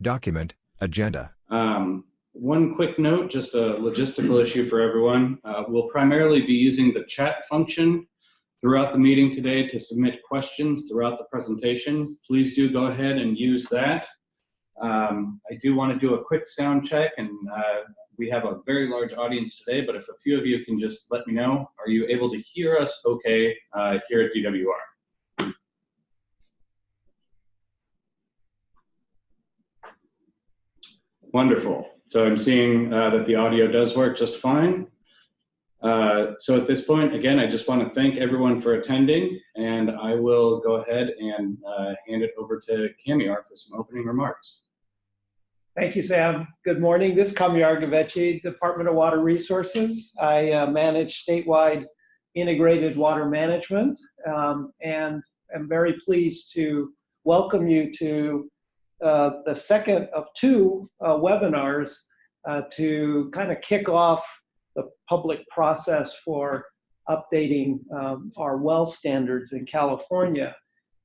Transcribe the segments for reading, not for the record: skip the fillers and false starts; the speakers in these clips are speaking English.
Document, Agenda. One quick note, just a logistical issue for everyone. We'll primarily be using the chat function throughout the meeting today to submit questions throughout the presentation. Please do go ahead and use that. I do want to do a quick sound check, and we have a very large audience today, but if a few of you can just let me know, are you able to hear us okay here at DWR? Wonderful. So I'm seeing that the audio does work just fine. So at this point, again, I just want to thank everyone for attending, and I will go ahead and hand it over to Kamiar for some opening remarks. Thank you, Sam. Good morning. This is Kamiar Gavechi, Department of Water Resources. I manage statewide integrated water management, and I'm very pleased to welcome you to the second of two webinars to kind of kick off the public process for updating our well standards in California.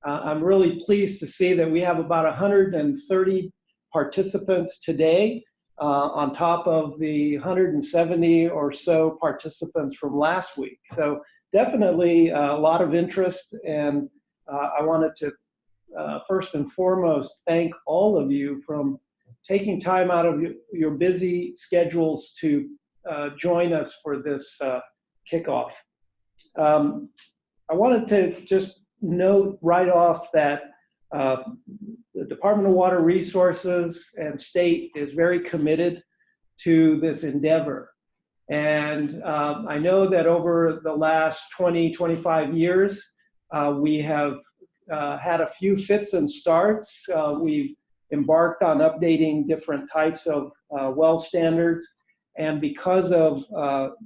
I'm really pleased to see that we have about 130 participants today, on top of the 170 or so participants from last week. So definitely a lot of interest, and I wanted to first and foremost thank all of you from taking time out of your busy schedules to join us for this kickoff. I wanted to just note right off that the Department of Water Resources and state is very committed to this endeavor. And I know that over the last 20, 25 years, we have had a few fits and starts. We've embarked on updating different types of well standards. And because of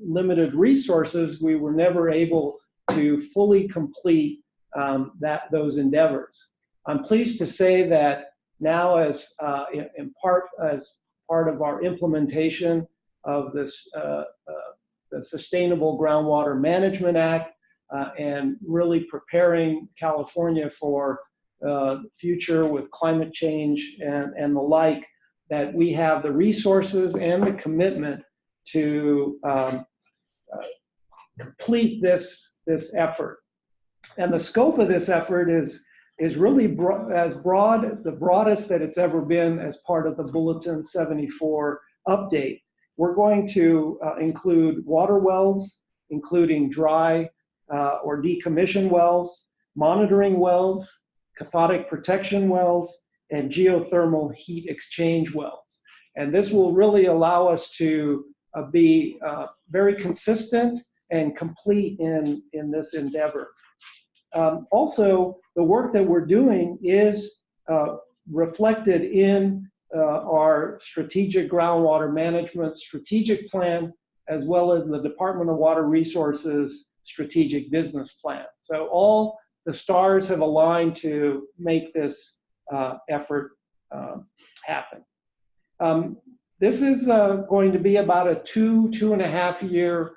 limited resources, we were never able to fully complete those endeavors. I'm pleased to say that now, as part of our implementation of this, the Sustainable Groundwater Management Act, and really preparing California for the future with climate change and the like, that we have the resources and the commitment to complete this effort. And the scope of this effort is really the broadest that it's ever been as part of the Bulletin 74 update. We're going to include water wells, including dry or decommissioned wells, monitoring wells, cathodic protection wells, and geothermal heat exchange wells. And this will really allow us to be very consistent and complete in this endeavor. Also, the work that we're doing is reflected in our strategic groundwater management strategic plan, as well as the Department of Water Resources strategic business plan. So all the stars have aligned to make this effort happen. This is going to be about a 2.5 year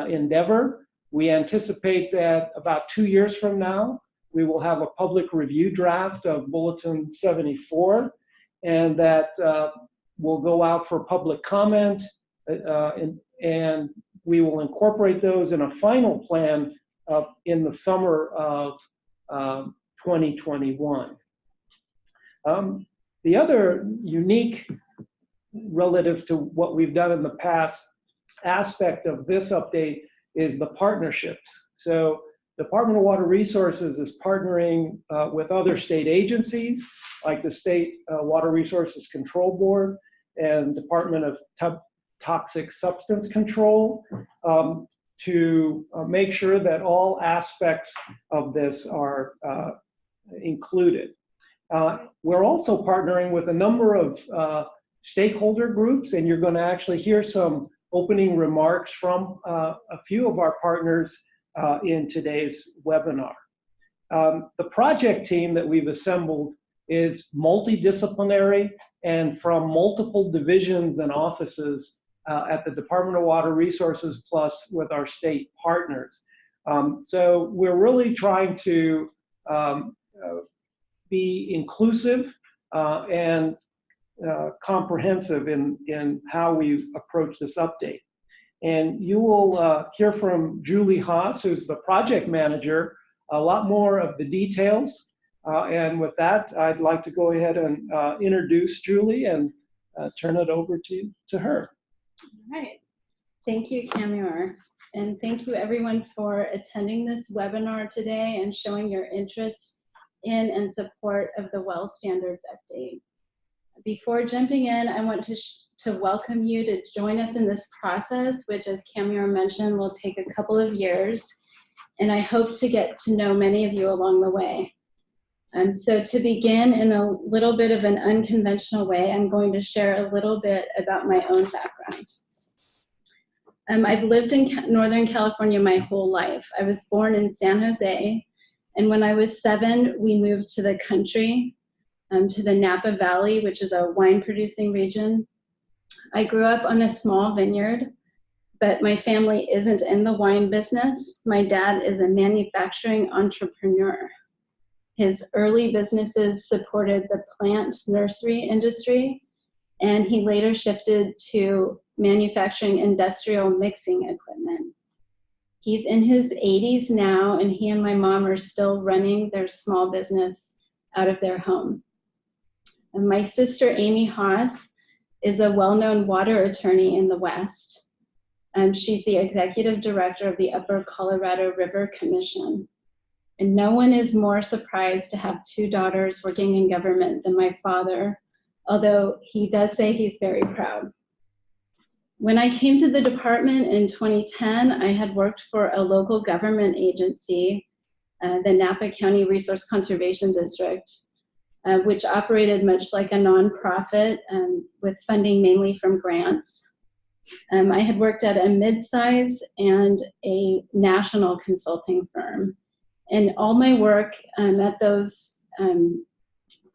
endeavor. We anticipate that about 2 years from now, we will have a public review draft of Bulletin 74, and that will go out for public comment, and we will incorporate those in a final plan in the summer of 2021. The other unique, relative to what we've done in the past, aspect of this update is the partnerships. So Department of Water Resources is partnering with other state agencies like the State Water Resources Control Board and Department of Toxic Substance Control to make sure that all aspects of this are included. We're also partnering with a number of stakeholder groups, and you're going to actually hear some opening remarks from a few of our partners in today's webinar. The project team that we've assembled is multidisciplinary and from multiple divisions and offices at the Department of Water Resources, plus with our state partners. So we're really trying to be inclusive and comprehensive in how we approach this update. And you will hear from Julie Haas, who's the project manager, a lot more of the details. And with that, I'd like to go ahead and introduce Julie and turn it over to her. All right. Thank you, Camille. And thank you everyone for attending this webinar today and showing your interest in and support of the Well Standards Update. Before jumping in, I want to welcome you to join us in this process, which, as Camille mentioned, will take a couple of years. And I hope to get to know many of you along the way. So to begin in a little bit of an unconventional way, I'm going to share a little bit about my own background. I've lived in Northern California my whole life. I was born in San Jose, and when I was 7, we moved to the country, to the Napa Valley, which is a wine-producing region. I grew up on a small vineyard, but my family isn't in the wine business. My dad is a manufacturing entrepreneur. His early businesses supported the plant nursery industry, and he later shifted to manufacturing industrial mixing equipment. He's in his 80s now, and he and my mom are still running their small business out of their home. And my sister, Amy Haas, is a well-known water attorney in the West. She's the executive director of the Upper Colorado River Commission. And no one is more surprised to have 2 daughters working in government than my father, although he does say he's very proud. When I came to the department in 2010, I had worked for a local government agency, the Napa County Resource Conservation District, which operated much like a nonprofit with funding mainly from grants. I had worked at a mid-size and a national consulting firm. And all my work at those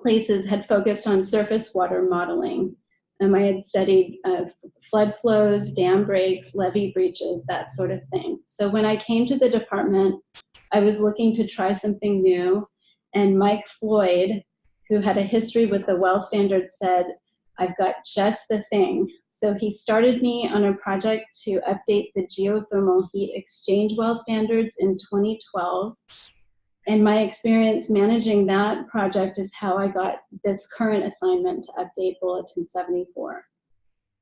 places had focused on surface water modeling. I had studied flood flows, dam breaks, levee breaches, that sort of thing. So when I came to the department, I was looking to try something new. And Mike Floyd, who had a history with the well standards, said, "I've got just the thing." So he started me on a project to update the geothermal heat exchange well standards in 2012. And my experience managing that project is how I got this current assignment to update Bulletin 74.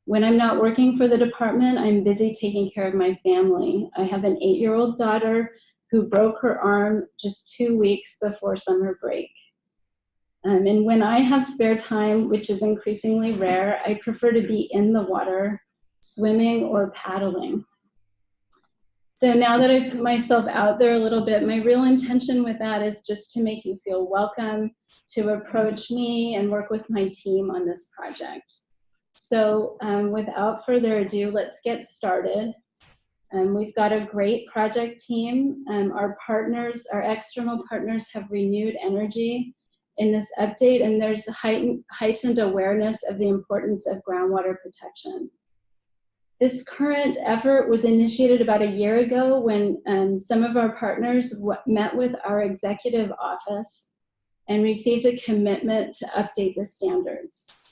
When I'm not working for the department, I'm busy taking care of my family. I have an 8-year-old daughter who broke her arm just 2 weeks before summer break. And when I have spare time, which is increasingly rare, I prefer to be in the water, swimming or paddling. So now that I've put myself out there a little bit, my real intention with that is just to make you feel welcome, to approach me and work with my team on this project. So without further ado, let's get started. We've got a great project team. Our partners, our external partners, have renewed energy in this update, and there's heightened awareness of the importance of groundwater protection. This current effort was initiated about a year ago when some of our partners met with our executive office and received a commitment to update the standards.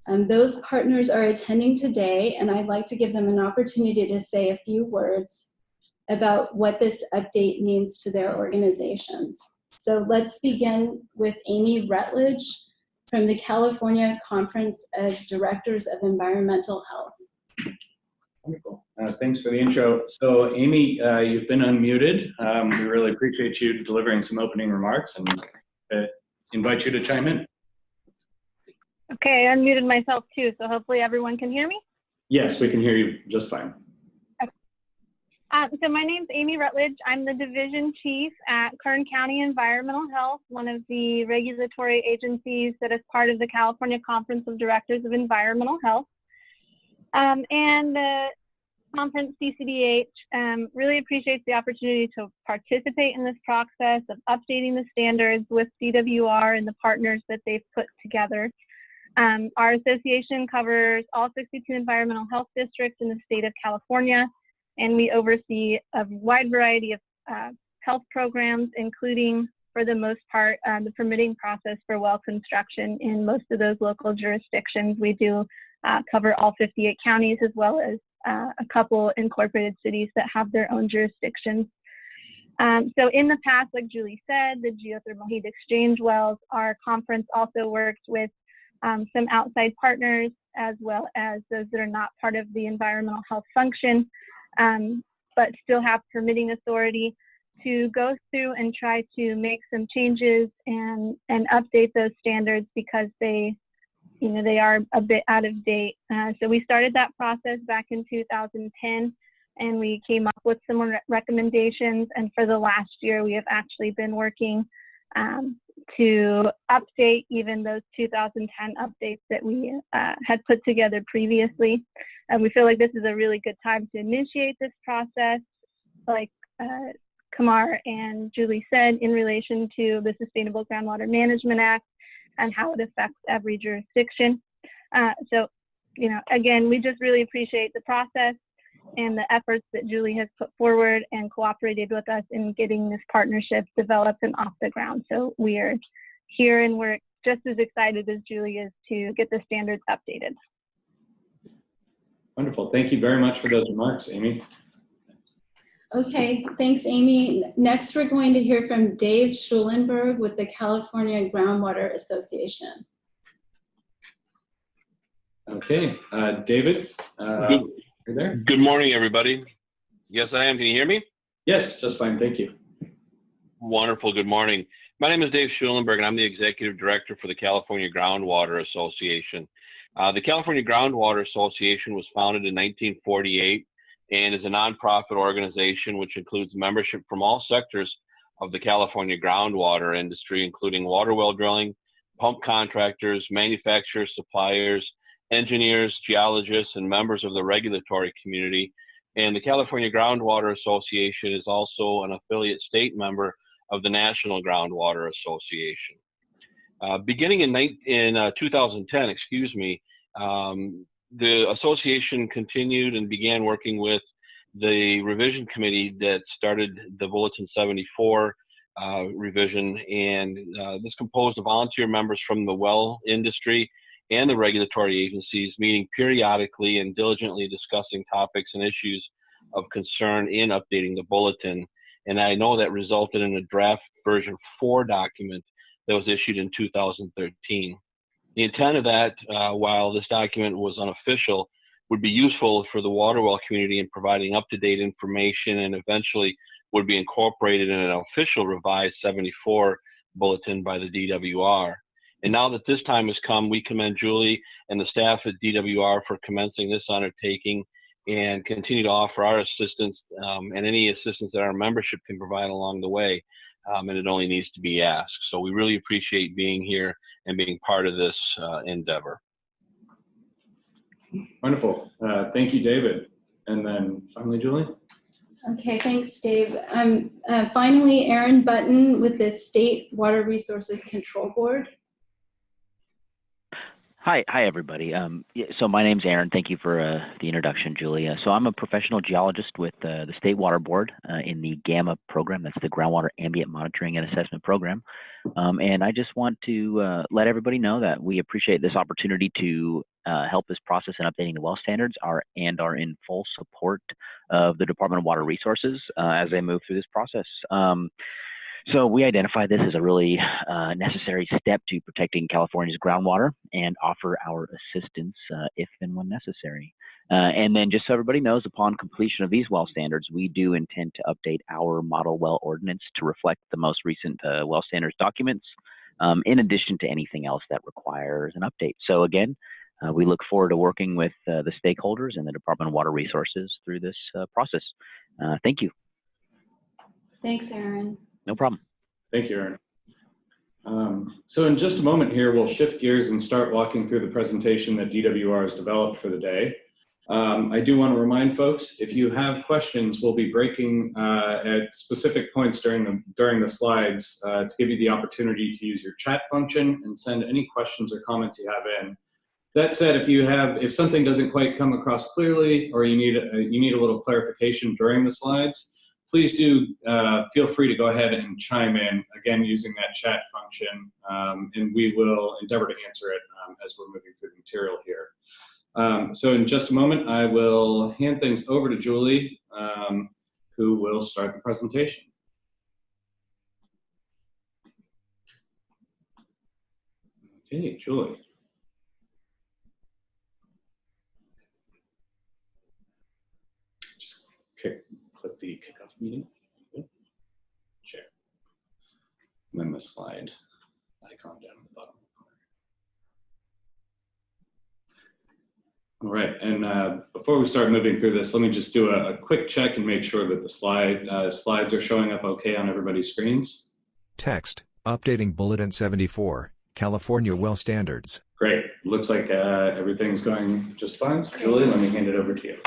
Those partners are attending today, and I'd like to give them an opportunity to say a few words about what this update means to their organizations. So let's begin with Amy Rutledge from the California Conference of Directors of Environmental Health. Wonderful. Thanks for the intro. So Amy, you've been unmuted. We really appreciate you delivering some opening remarks and invite you to chime in. Okay, I unmuted myself too, so hopefully everyone can hear me. Yes, we can hear you just fine. Okay. So my name's Amy Rutledge. I'm the division chief at Kern County Environmental Health, one of the regulatory agencies that is part of the California Conference of Directors of Environmental Health. And the conference, CCDH, really appreciates the opportunity to participate in this process of updating the standards with DWR and the partners that they've put together. Our association covers all 62 environmental health districts in the state of California, and we oversee a wide variety of health programs, including for the most part, the permitting process for well construction in most of those local jurisdictions. We do cover all 58 counties, as well as a couple incorporated cities that have their own jurisdictions. So in the past, like Julie said, the geothermal heat exchange wells, our conference also works with some outside partners, as well as those that are not part of the environmental health function, but still have permitting authority, to go through and try to make some changes and update those standards, because they are a bit out of date. So we started that process back in 2010, and we came up with some recommendations. And for the last year, we have actually been working to update even those 2010 updates that we had put together previously. And we feel like this is a really good time to initiate this process, like Kamar and Julie said, in relation to the Sustainable Groundwater Management Act and how it affects every jurisdiction. So, again, we just really appreciate the process and the efforts that Julie has put forward and cooperated with us in getting this partnership developed and off the ground. So we are here, and we're just as excited as Julie is to get the standards updated. Wonderful. Thank you very much for those remarks, Amy. Okay, thanks, Amy. Next, we're going to hear from Dave Schulenberg with the California Groundwater Association. Okay, David, you're there? Good morning, everybody. Yes, I am. Can you hear me? Yes, just fine. Thank you. Wonderful. Good morning. My name is Dave Schulenberg, and I'm the Executive Director for the California Groundwater Association. The California Groundwater Association was founded in 1948 and is a nonprofit organization which includes membership from all sectors of the California groundwater industry, including water well drilling, pump contractors, manufacturers, suppliers, engineers, geologists, and members of the regulatory community. And the California Groundwater Association is also an affiliate state member of the National Groundwater Association. Beginning in 2010, the association continued and began working with the revision committee that started the Bulletin 74 revision, and this composed of volunteer members from the well industry and the regulatory agencies, meeting periodically and diligently discussing topics and issues of concern in updating the bulletin. And I know that resulted in a draft version 4 document that was issued in 2013. The intent of that, while this document was unofficial, would be useful for the water well community in providing up-to-date information, and eventually would be incorporated in an official revised 74 bulletin by the DWR. And now that this time has come, we commend Julie and the staff at DWR for commencing this undertaking, and continue to offer our assistance and any assistance that our membership can provide along the way. And it only needs to be asked. So we really appreciate being here and being part of this endeavor. Wonderful. Thank you, David. And then finally, Julie. Okay, thanks, Dave. Finally, Aaron Button with the State Water Resources Control Board. Hi, everybody. So my name's Aaron. Thank you for the introduction, Julie. So I'm a professional geologist with the State Water Board in the GAMMA program. That's the Groundwater Ambient Monitoring and Assessment Program. And I just want to let everybody know that we appreciate this opportunity to help this process in updating the well standards and are in full support of the Department of Water Resources as they move through this process. So we identify this as a really necessary step to protecting California's groundwater and offer our assistance if and when necessary. And then just so everybody knows, upon completion of these well standards, we do intend to update our model well ordinance to reflect the most recent well standards documents, in addition to anything else that requires an update. So again, we look forward to working with the stakeholders and the Department of Water Resources through this process. Thank you. Thanks, Aaron. No problem. Thank you, Aaron. So in just a moment here, we'll shift gears and start walking through the presentation that DWR has developed for the day. I do want to remind folks, if you have questions, we'll be breaking at specific points during the slides to give you the opportunity to use your chat function and send any questions or comments you have in. That said, if something doesn't quite come across clearly, or you need a little clarification during the slides, please do feel free to go ahead and chime in, again, using that chat function, and we will endeavor to answer it as we're moving through the material here. So in just a moment, I will hand things over to Julie, who will start the presentation. Okay, Julie. Just click the kickoff meeting. Share. And then the slide icon down at the bottom. All right, and before we start moving through this, let me just do a quick check and make sure that the slides are showing up okay on everybody's screens. Text, updating Bulletin 74, California Well Standards. Great, looks like everything's going just fine. So Julie, let me hand it over to you.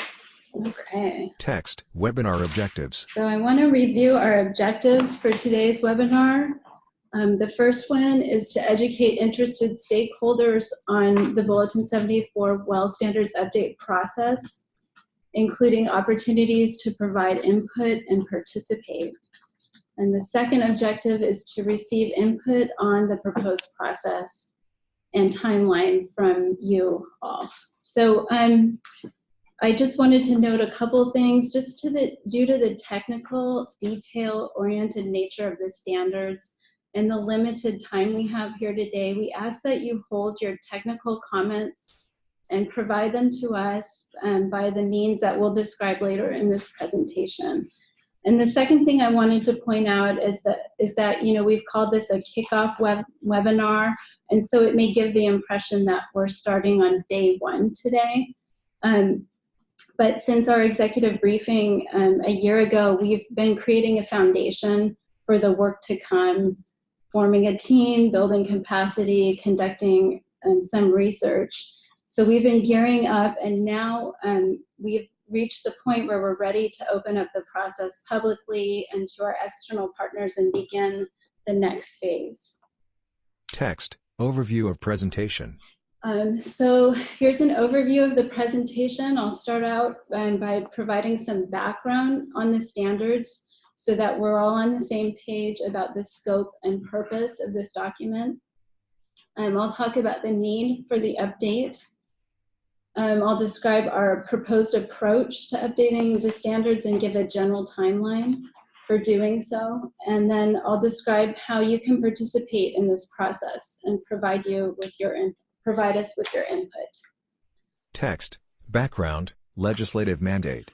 Okay. Text, webinar objectives. So I want to review our objectives for today's webinar. The first one is to educate interested stakeholders on the Bulletin 74 Well Standards Update process, including opportunities to provide input and participate. And the second objective is to receive input on the proposed process and timeline from you all. So I just wanted to note a couple things, just due to the technical, detail-oriented nature of the standards and the limited time we have here today, we ask that you hold your technical comments and provide them to us by the means that we'll describe later in this presentation. And the second thing I wanted to point out is that we've called this a kickoff webinar, and so it may give the impression that we're starting on day one today. But since our executive briefing a year ago, we've been creating a foundation for the work to come, forming a team, building capacity, conducting some research. So we've been gearing up, and now we've reached the point where we're ready to open up the process publicly and to our external partners and begin the next phase. Text, overview of presentation. So here's an overview of the presentation. I'll start out by providing some background on the standards so that we're all on the same page about the scope and purpose of this document. I'll talk about the need for the update. I'll describe our proposed approach to updating the standards and give a general timeline for doing so. And then I'll describe how you can participate in this process and provide us with your input. Text, background, legislative mandate.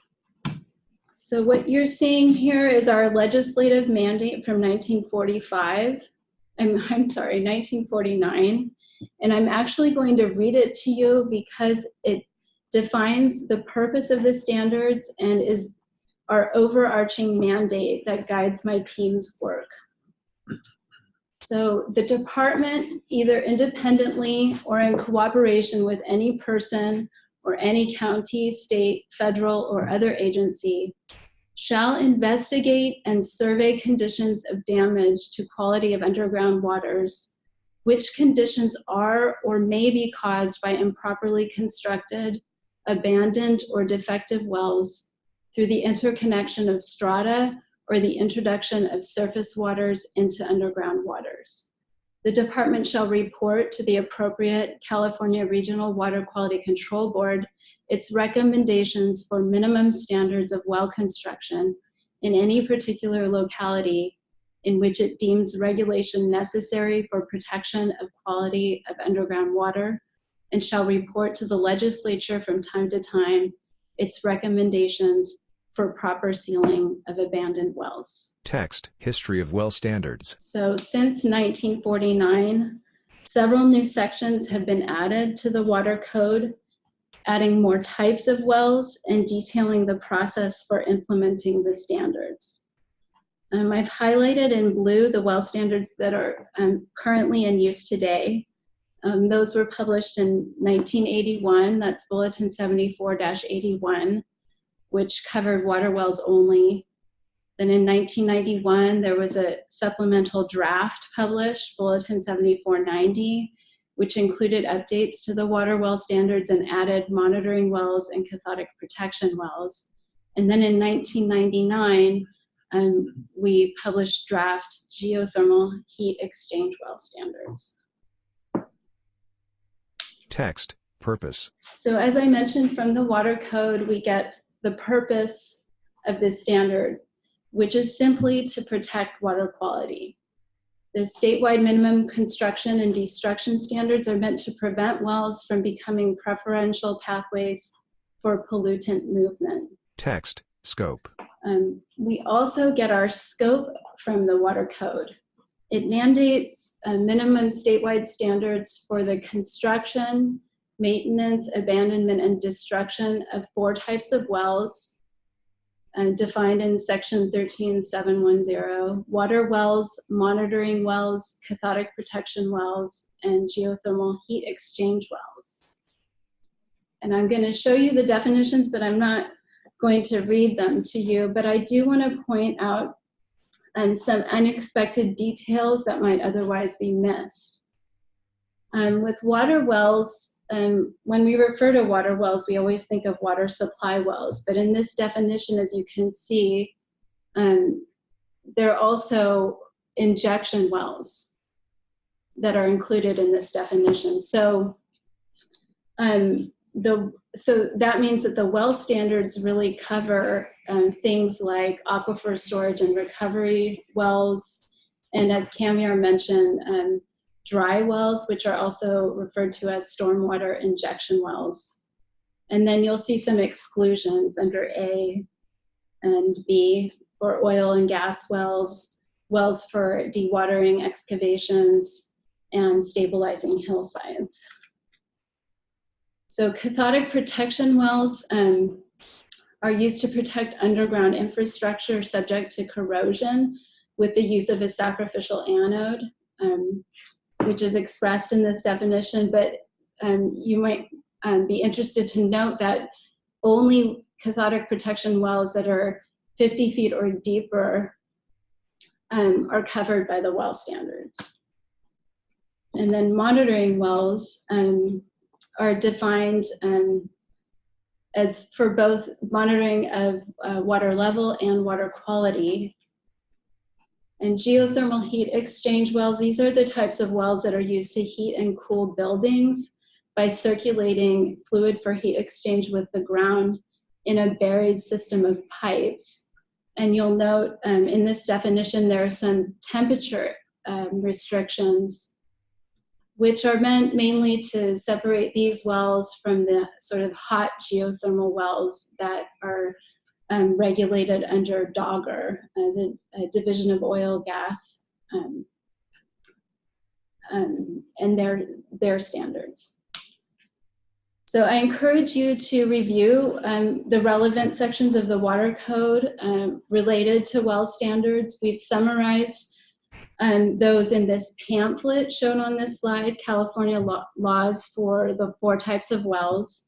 So what you're seeing here is our legislative mandate from 1945. I'm sorry, 1949. And I'm actually going to read it to you because it defines the purpose of the standards and is our overarching mandate that guides my team's work. So the department, either independently or in cooperation with any person or any county, state, federal, or other agency, shall investigate and survey conditions of damage to quality of underground waters, which conditions are or may be caused by improperly constructed, abandoned, or defective wells through the interconnection of strata or the introduction of surface waters into underground waters. The department shall report to the appropriate California Regional Water Quality Control Board its recommendations for minimum standards of well construction in any particular locality in which it deems regulation necessary for protection of quality of underground water, and shall report to the legislature from time to time its recommendations for proper sealing of abandoned wells. Text, history of well standards. So since 1949, several new sections have been added to the water code, adding more types of wells and detailing the process for implementing the standards. I've highlighted in blue the well standards that are currently in use today. Those were published in 1981, that's Bulletin 74-81, which covered water wells only. Then in 1991, there was a supplemental draft published, Bulletin 74-90, which included updates to the water well standards and added monitoring wells and cathodic protection wells. And then in 1999, we published draft geothermal heat exchange well standards. Text, purpose. So as I mentioned, from the water code, we get the purpose of this standard, which is simply to protect water quality. The statewide minimum construction and destruction standards are meant to prevent wells from becoming preferential pathways for pollutant movement. Text, scope. We also get our scope from the water code. It mandates minimum statewide standards for the construction, maintenance, abandonment, and destruction of 4 types of wells, defined in section 13710, water wells, monitoring wells, cathodic protection wells, and geothermal heat exchange wells. And I'm going to show you the definitions, but I'm not going to read them to you, but I do want to point out some unexpected details that might otherwise be missed. With water wells, when we refer to water wells, we always think of water supply wells, but in this definition, as you can see, there are also injection wells that are included in this definition. So, so that means that the well standards really cover things like aquifer storage and recovery wells, and as Camiar mentioned, dry wells, which are also referred to as stormwater injection wells. And then you'll see some exclusions under A and B for oil and gas wells, wells for dewatering excavations, and stabilizing hillsides. So cathodic protection wells are used to protect underground infrastructure subject to corrosion with the use of a sacrificial anode, which is expressed in this definition, but you might be interested to note that only cathodic protection wells that are 50 feet or deeper are covered by the well standards. And then monitoring wells are defined as for both monitoring of water level and water quality. And geothermal heat exchange wells, these are the types of wells that are used to heat and cool buildings by circulating fluid for heat exchange with the ground in a buried system of pipes. And you'll note in this definition, there are some temperature restrictions, which are meant mainly to separate these wells from the sort of hot geothermal wells that are regulated under DOGGR, the Division of Oil, Gas, and their standards. So I encourage you to review the relevant sections of the water code related to well standards. We've summarized those in this pamphlet shown on this slide, California laws for the 4 types of wells.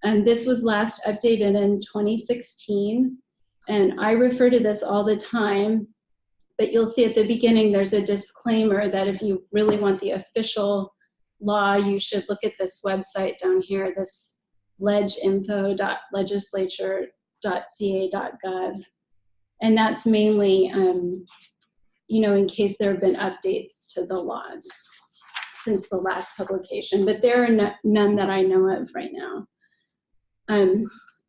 And this was last updated in 2016. And I refer to this all the time, but you'll see at the beginning there's a disclaimer that if you really want the official law, you should look at this website down here, this legeinfo.legislature.ca.gov. And that's mainly you know, in case there have been updates to the laws since the last publication, but there are none that I know of right now.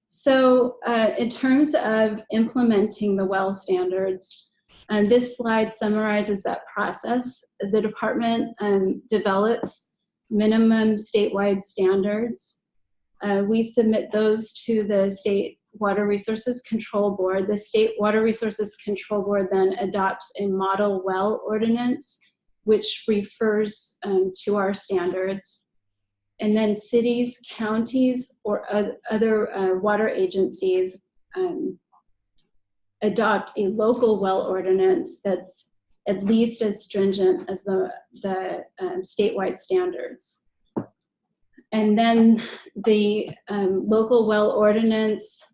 So in terms of implementing the well standards, this slide summarizes that process. The department develops minimum statewide standards. We submit those to the State Water Resources Control Board. The State Water Resources Control Board then adopts a model well ordinance, which refers to our standards. And then cities, counties, or other water agencies adopt a local well ordinance that's at least as stringent as the statewide standards. And then the local well ordinance,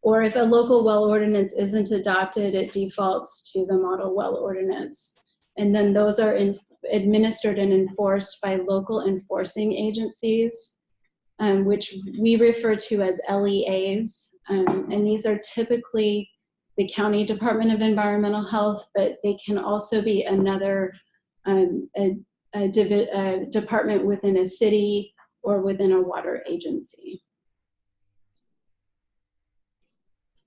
or if a local well ordinance isn't adopted, it defaults to the model well ordinance. And then those are administered and enforced by local enforcing agencies, which we refer to as LEAs. And these are typically the County Department of Environmental Health, but they can also be another department within a city or within a water agency.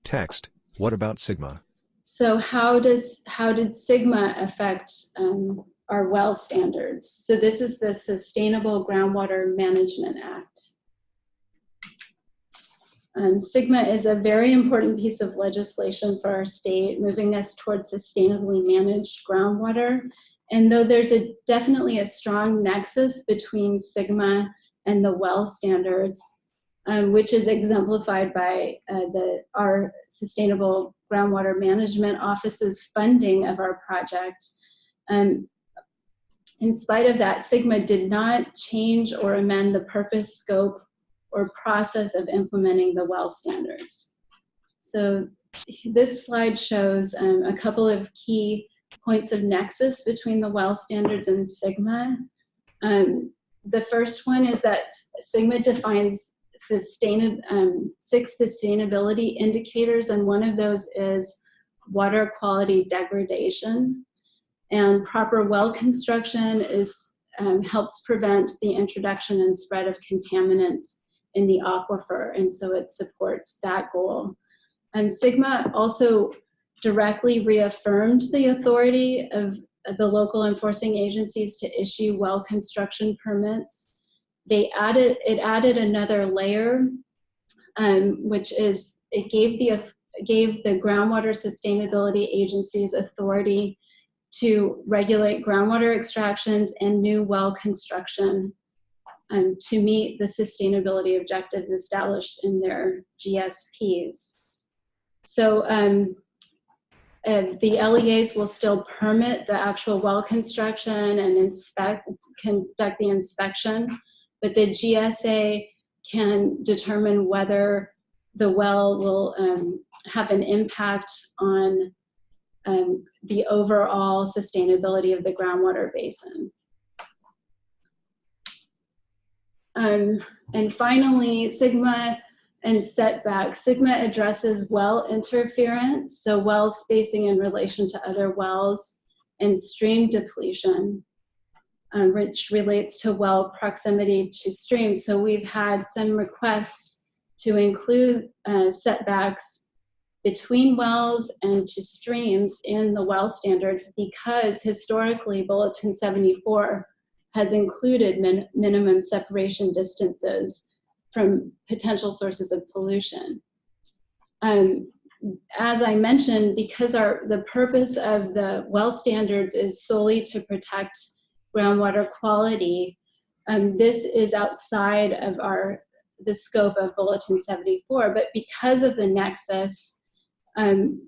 Text, what about Sigma? So how did Sigma affect our well standards? So this is the Sustainable Groundwater Management Act. Sigma is a very important piece of legislation for our state, moving us towards sustainably managed groundwater. And though there's definitely a strong nexus between Sigma and the well standards, which is exemplified by our Sustainable Groundwater Management Office's funding of our project. In spite of that, Sigma did not change or amend the purpose, scope, or process of implementing the well standards. So this slide shows a couple of key points of nexus between the well standards and Sigma. The first one is that Sigma defines 6 sustainability indicators, and one of those is water quality degradation. And proper well construction helps prevent the introduction and spread of contaminants in the aquifer, and so it supports that goal. Sigma also directly reaffirmed the authority of the local enforcing agencies to issue well construction permits. It added another layer, which is it gave the groundwater sustainability agencies authority to regulate groundwater extractions and new well construction to meet the sustainability objectives established in their GSPs. So the LEAs will still permit the actual well construction and conduct the inspection, but the GSA can determine whether the well will have an impact on the overall sustainability of the groundwater basin. And finally, Sigma and setbacks. Sigma addresses well interference, so well spacing in relation to other wells, and stream depletion, which relates to well proximity to streams. So we've had some requests to include setbacks between wells and to streams in the well standards, because historically Bulletin 74 has included minimum separation distances from potential sources of pollution. As I mentioned, because the purpose of the well standards is solely to protect groundwater quality, this is outside of the scope of Bulletin 74, but because of the nexus,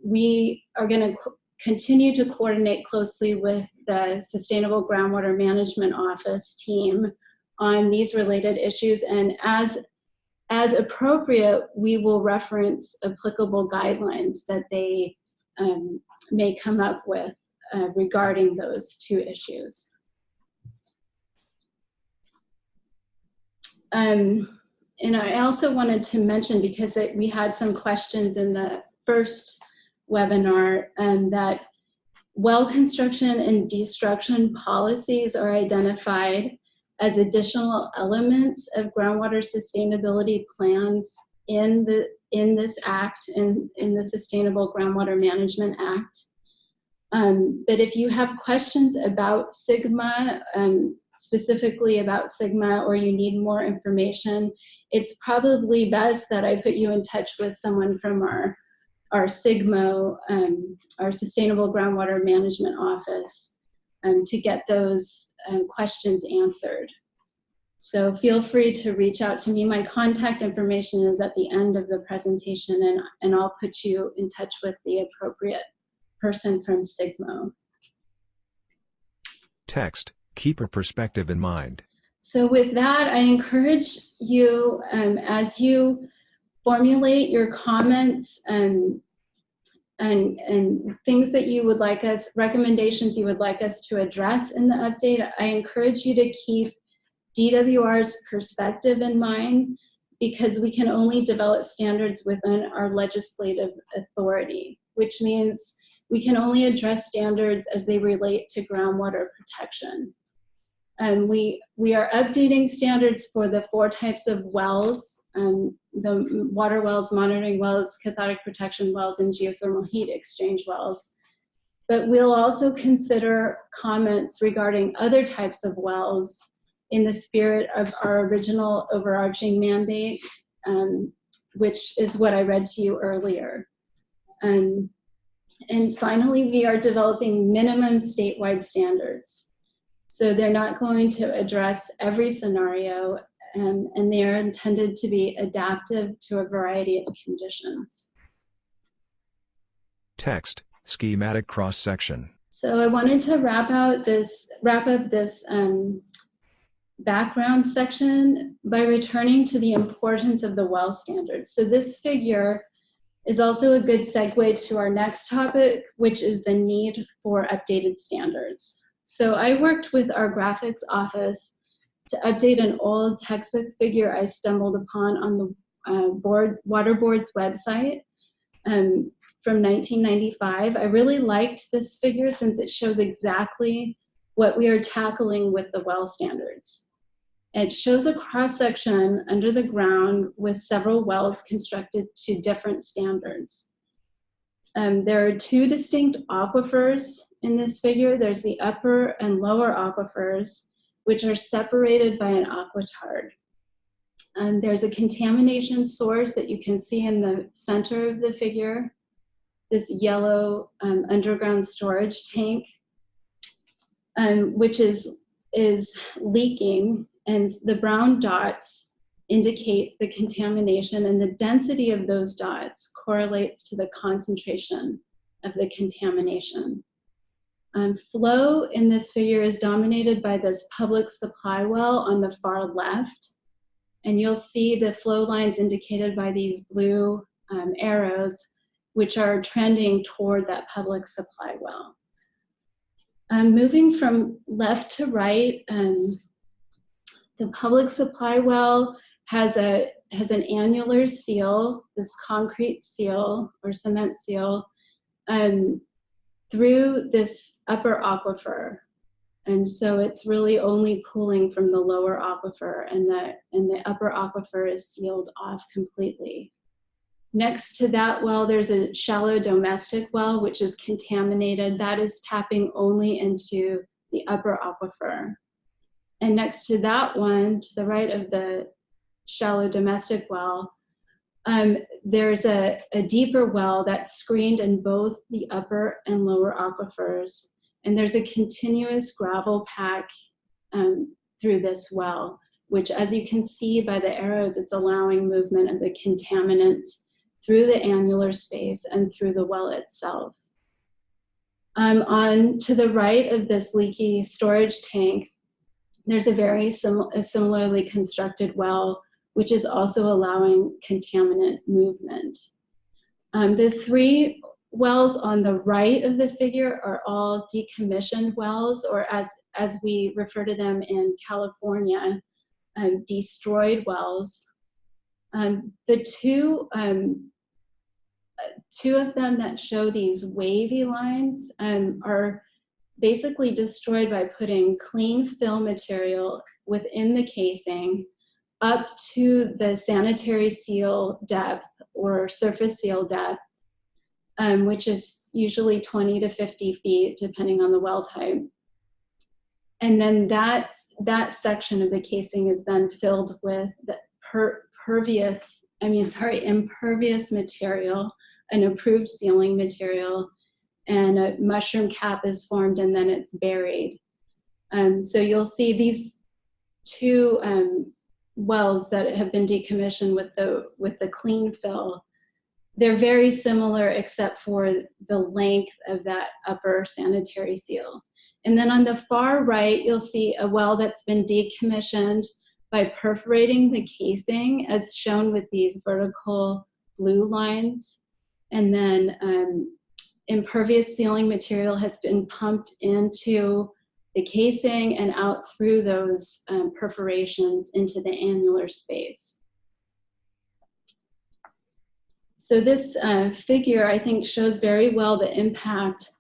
we are going to continue to coordinate closely with the Sustainable Groundwater Management Office team on these related issues, and as appropriate, we will reference applicable guidelines that they may come up with regarding those two issues. And I also wanted to mention, because we had some questions in the first webinar, that well construction and destruction policies are identified as additional elements of groundwater sustainability plans in this act, in the Sustainable Groundwater Management Act. But if you have questions about Sigma, specifically about Sigma, or you need more information, it's probably best that I put you in touch with someone from our SIGMO, our Sustainable Groundwater Management Office, to get those questions answered. So feel free to reach out to me. My contact information is at the end of the presentation, and I'll put you in touch with the appropriate person from SIGMO. Text, keep a perspective in mind. So with that, I encourage you, as you formulate your comments and things that you would like us, recommendations you would like us to address in the update, I encourage you to keep DWR's perspective in mind, because we can only develop standards within our legislative authority. which means we can only address standards as they relate to groundwater protection. And we are updating standards for the 4 types of wells, the water wells, monitoring wells, cathodic protection wells, and geothermal heat exchange wells. But we'll also consider comments regarding other types of wells in the spirit of our original overarching mandate, which is what I read to you earlier. And finally, we are developing minimum statewide standards. So they're not going to address every scenario, and they are intended to be adaptive to a variety of conditions. Text, schematic cross-section. So I wanted to wrap up this background section by returning to the importance of the well standards. So this figure is also a good segue to our next topic, which is the need for updated standards. So I worked with our graphics office to update an old textbook figure I stumbled upon on the Water Board's website from 1995. I really liked this figure since it shows exactly what we are tackling with the well standards. It shows a cross-section under the ground with several wells constructed to different standards. There are 2 distinct aquifers in this figure. There's the upper and lower aquifers, which are separated by an aquitard. There's a contamination source that you can see in the center of the figure, this yellow underground storage tank, which is leaking, and the brown dots indicate the contamination, and the density of those dots correlates to the concentration of the contamination. Flow in this figure is dominated by this public supply well on the far left, and you'll see the flow lines indicated by these blue arrows, which are trending toward that public supply well. Moving from left to right, the public supply well has an annular seal, this concrete seal or cement seal, through this upper aquifer. And so it's really only pooling from the lower aquifer, and the upper aquifer is sealed off completely. Next to that well, there's a shallow domestic well, which is contaminated. That is tapping only into the upper aquifer. And next to that one, to the right of the shallow domestic well, there's a deeper well that's screened in both the upper and lower aquifers. And there's a continuous gravel pack through this well, which, as you can see by the arrows, it's allowing movement of the contaminants through the annular space and through the well itself. On to the right of this leaky storage tank, there's a very similarly constructed well, which is also allowing contaminant movement. The 3 wells on the right of the figure are all decommissioned wells, or as we refer to them in California, destroyed wells. The two of them that show these wavy lines are basically destroyed by putting clean fill material within the casing up to the sanitary seal depth or surface seal depth, which is usually 20 to 50 feet, depending on the well type. And then that section of the casing is then filled with the impervious material, an approved sealing material, and a mushroom cap is formed, and then it's buried. So you'll see these 2 wells that have been decommissioned with the clean fill. They're very similar except for the length of that upper sanitary seal. And then on the far right, you'll see a well that's been decommissioned by perforating the casing, as shown with these vertical blue lines. And then impervious sealing material has been pumped into the casing and out through those perforations into the annular space. So this figure, I think, shows very well the impact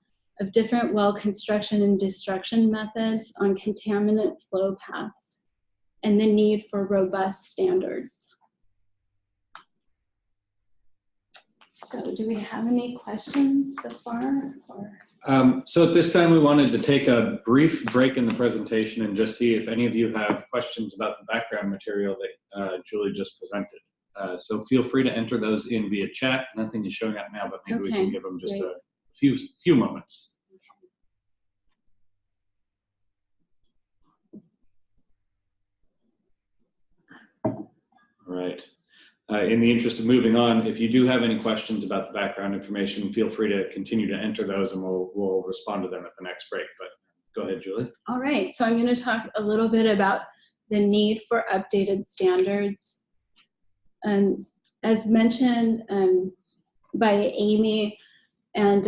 of different well construction and destruction methods on contaminant flow paths and the need for robust standards. So do we have any questions so far? So at this time, we wanted to take a brief break in the presentation and just see if any of you have questions about the background material that Julie just presented. So feel free to enter those in via chat. Nothing is showing up now, but maybe we can give them just a few moments. All right. In the interest of moving on, if you do have any questions about the background information, feel free to continue to enter those and we'll respond to them at the next break. But go ahead, Julie. All right, so I'm going to talk a little bit about the need for updated standards. As mentioned by Amy and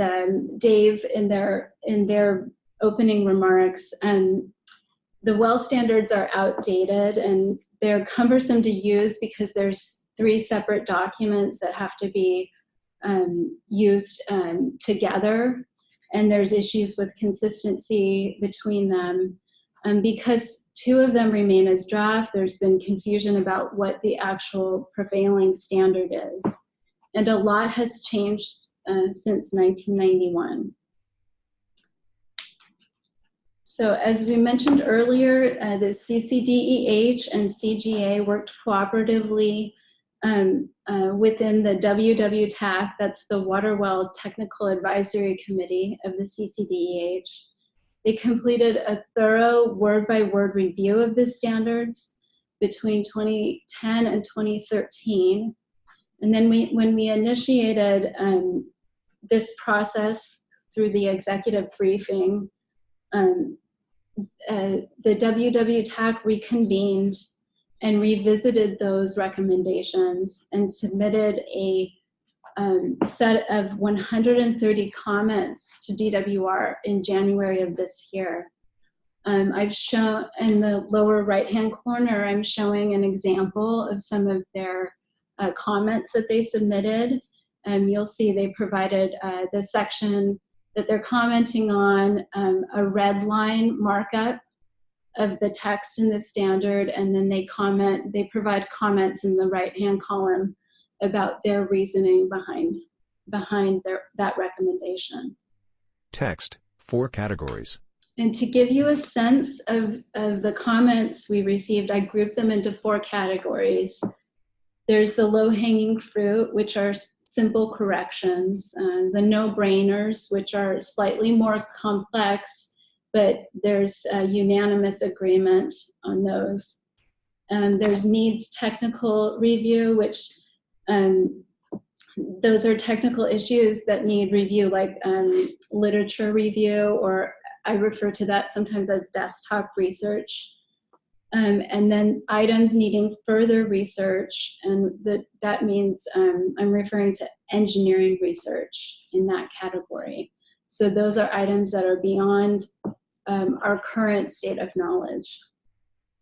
Dave in their opening remarks, the well standards are outdated and they're cumbersome to use because there's 3 separate documents that have to be used together, and there's issues with consistency between them. Because 2 of them remain as draft, there's been confusion about what the actual prevailing standard is. And a lot has changed since 1991. So as we mentioned earlier, the CCDEH and CGA worked cooperatively within the WWTAC, that's the Water Well Technical Advisory Committee of the CCDEH. They completed a thorough word-by-word review of the standards between 2010 and 2013. And then when we initiated this process through the executive briefing, the WWTAC reconvened and revisited those recommendations and submitted a set of 130 comments to DWR in January of this year. I've shown in the lower right-hand corner, I'm showing an example of some of their comments that they submitted. You'll see they provided the section that they're commenting on, a red line markup of the text in the standard, and then they provide comments in the right-hand column about their reasoning behind that recommendation. Text, 4 categories. And to give you a sense of the comments we received, I grouped them into 4 categories. There's the low-hanging fruit, which are simple corrections, the no-brainers, which are slightly more complex, but there's a unanimous agreement on those. There's needs technical review, which those are technical issues that need review, like literature review, or I refer to that sometimes as desktop research. And then items needing further research, and that means I'm referring to engineering research in that category. So those are items that are beyond our current state of knowledge.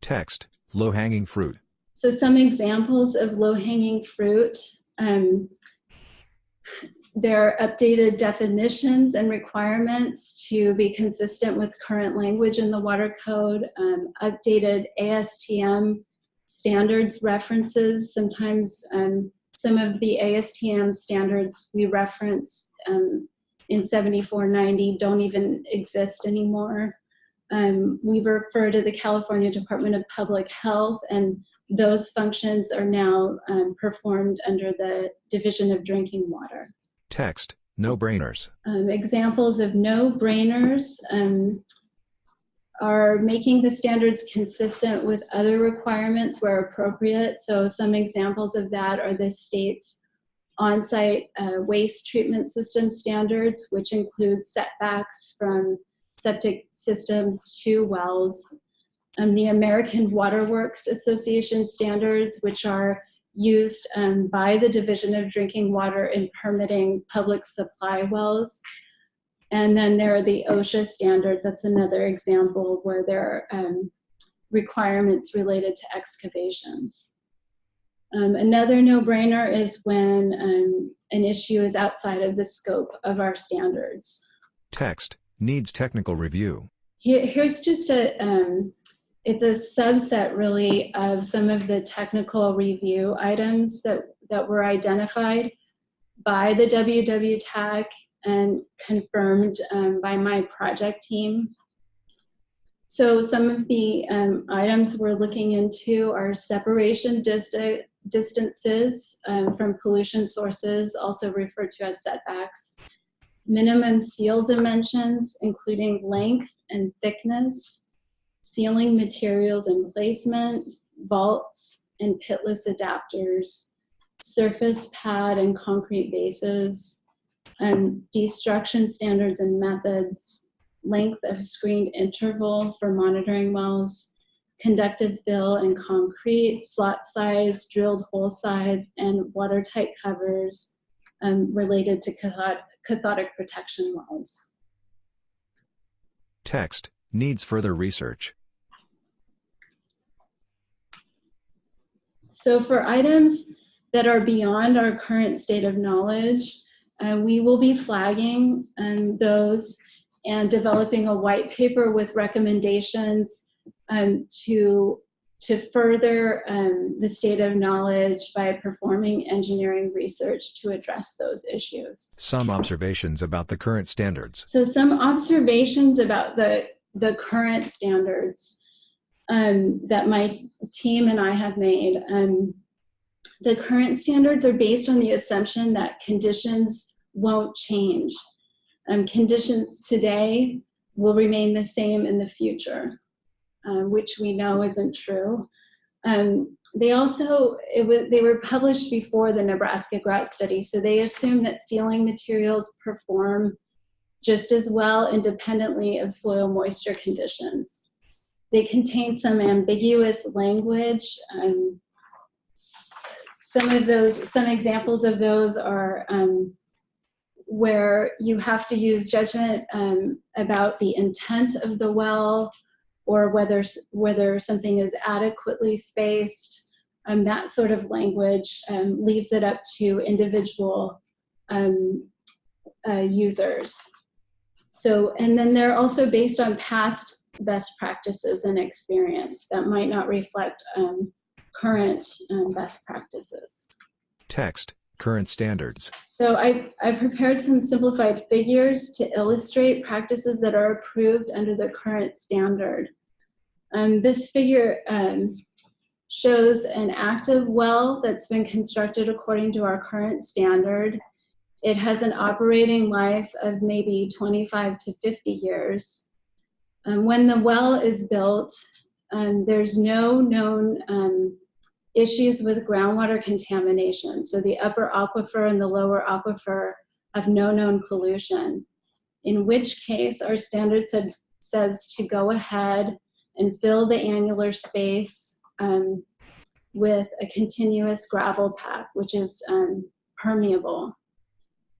Text, low-hanging fruit. So some examples of low-hanging fruit, there are updated definitions and requirements to be consistent with current language in the Water Code, updated ASTM standards references. Sometimes some of the ASTM standards we reference in 7490 don't even exist anymore. We refer to the California Department of Public Health, and those functions are now performed under the Division of Drinking Water. Text, no-brainers. Examples of no-brainers are making the standards consistent with other requirements where appropriate. So some examples of that are the state's on-site waste treatment system standards, which include setbacks from septic systems to wells. The American Water Works Association standards, which are used by the Division of Drinking Water in permitting public supply wells. And then there are the OSHA standards. That's another example where there are requirements related to excavations. Another no-brainer is when an issue is outside of the scope of our standards. Text needs technical review. Here's just it's a subset really of some of the technical review items that were identified by the WWTAC and confirmed by my project team. So some of the items we're looking into are separation distances from pollution sources, also referred to as setbacks, minimum seal dimensions, including length and thickness, sealing materials and placement, vaults and pitless adapters, surface pad and concrete bases, destruction standards and methods, length of screened interval for monitoring wells, conductive fill and concrete, slot size, drilled hole size, and watertight covers related to cathodic protection wells. Text needs further research. So for items that are beyond our current state of knowledge, we will be flagging those and developing a white paper with recommendations to further the state of knowledge by performing engineering research to address those issues. Some observations about the current standards. So some observations about the current standards that my team and I have made. The current standards are based on the assumption that conditions won't change. Conditions today will remain the same in the future, which we know isn't true. They were published before the Nebraska Grout study, so they assume that sealing materials perform just as well independently of soil moisture conditions. They contain some ambiguous language. Some examples of those are where you have to use judgment about the intent of the well, or whether something is adequately spaced. That sort of language leaves it up to individual users. So, and then they're also based on past best practices and experience that might not reflect current best practices. Text, current standards. So I prepared some simplified figures to illustrate practices that are approved under the current standard. This figure shows an active well that's been constructed according to our current standard. It has an operating life of maybe 25 to 50 years. When the well is built, there's no known issues with groundwater contamination. So the upper aquifer and the lower aquifer have no known pollution, in which case our standard says to go ahead and fill the annular space with a continuous gravel pack, which is permeable.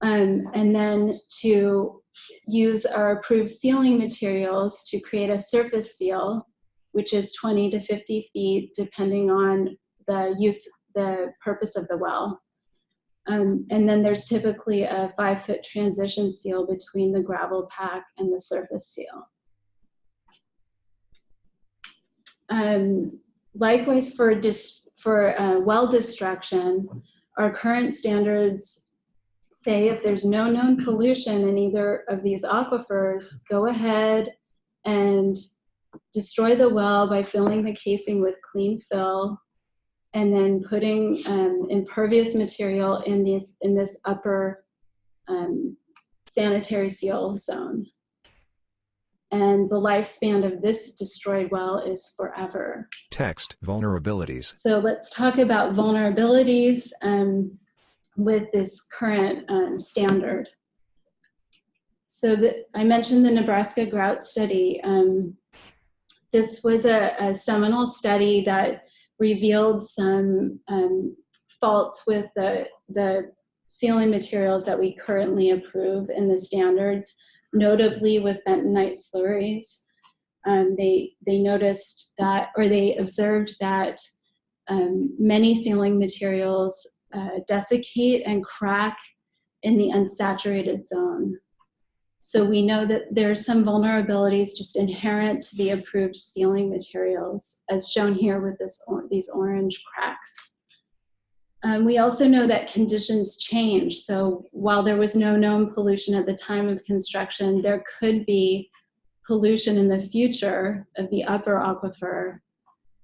And then to use our approved sealing materials to create a surface seal, which is 20 to 50 feet, depending on the purpose of the well. And then there's typically a 5-foot transition seal between the gravel pack and the surface seal. Likewise, for well destruction, our current standards say if there's no known pollution in either of these aquifers, go ahead and destroy the well by filling the casing with clean fill, and then putting impervious material in this upper sanitary seal zone. And the lifespan of this destroyed well is forever. Text, vulnerabilities. So let's talk about vulnerabilities with this current standard. So I mentioned the Nebraska Grout study. This was a seminal study that revealed some faults with the sealing materials that we currently approve in the standards, notably with bentonite slurries. They noticed that, or they observed that many sealing materials desiccate and crack in the unsaturated zone. So we know that there's some vulnerabilities just inherent to the approved sealing materials, as shown here with these orange cracks. We also know that conditions change. So while there was no known pollution at the time of construction, there could be pollution in the future of the upper aquifer.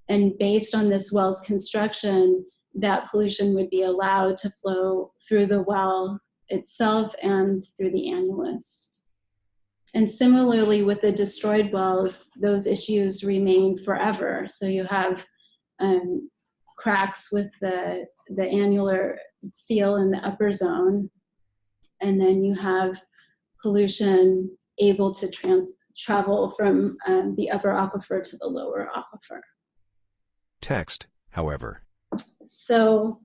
And based on this well's construction, that pollution would be allowed to flow through the well itself and through the annulus. And similarly with the destroyed wells, those issues remain forever. So you have cracks with the annular seal in the upper zone, and then you have pollution able to travel from the upper aquifer to the lower aquifer. Text, however. So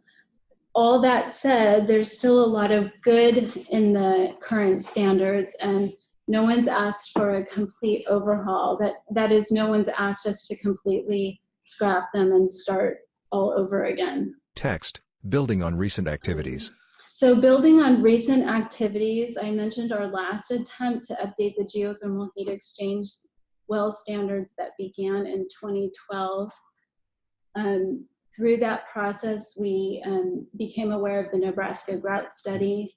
all that said, there's still a lot of good in the current standards, and no one's asked for a complete overhaul. That is, no one's asked us to completely scrap them and start all over again. Text, building on recent activities. So building on recent activities, I mentioned our last attempt to update the geothermal heat exchange well standards that began in 2012. Through that process, we became aware of the Nebraska Grout study,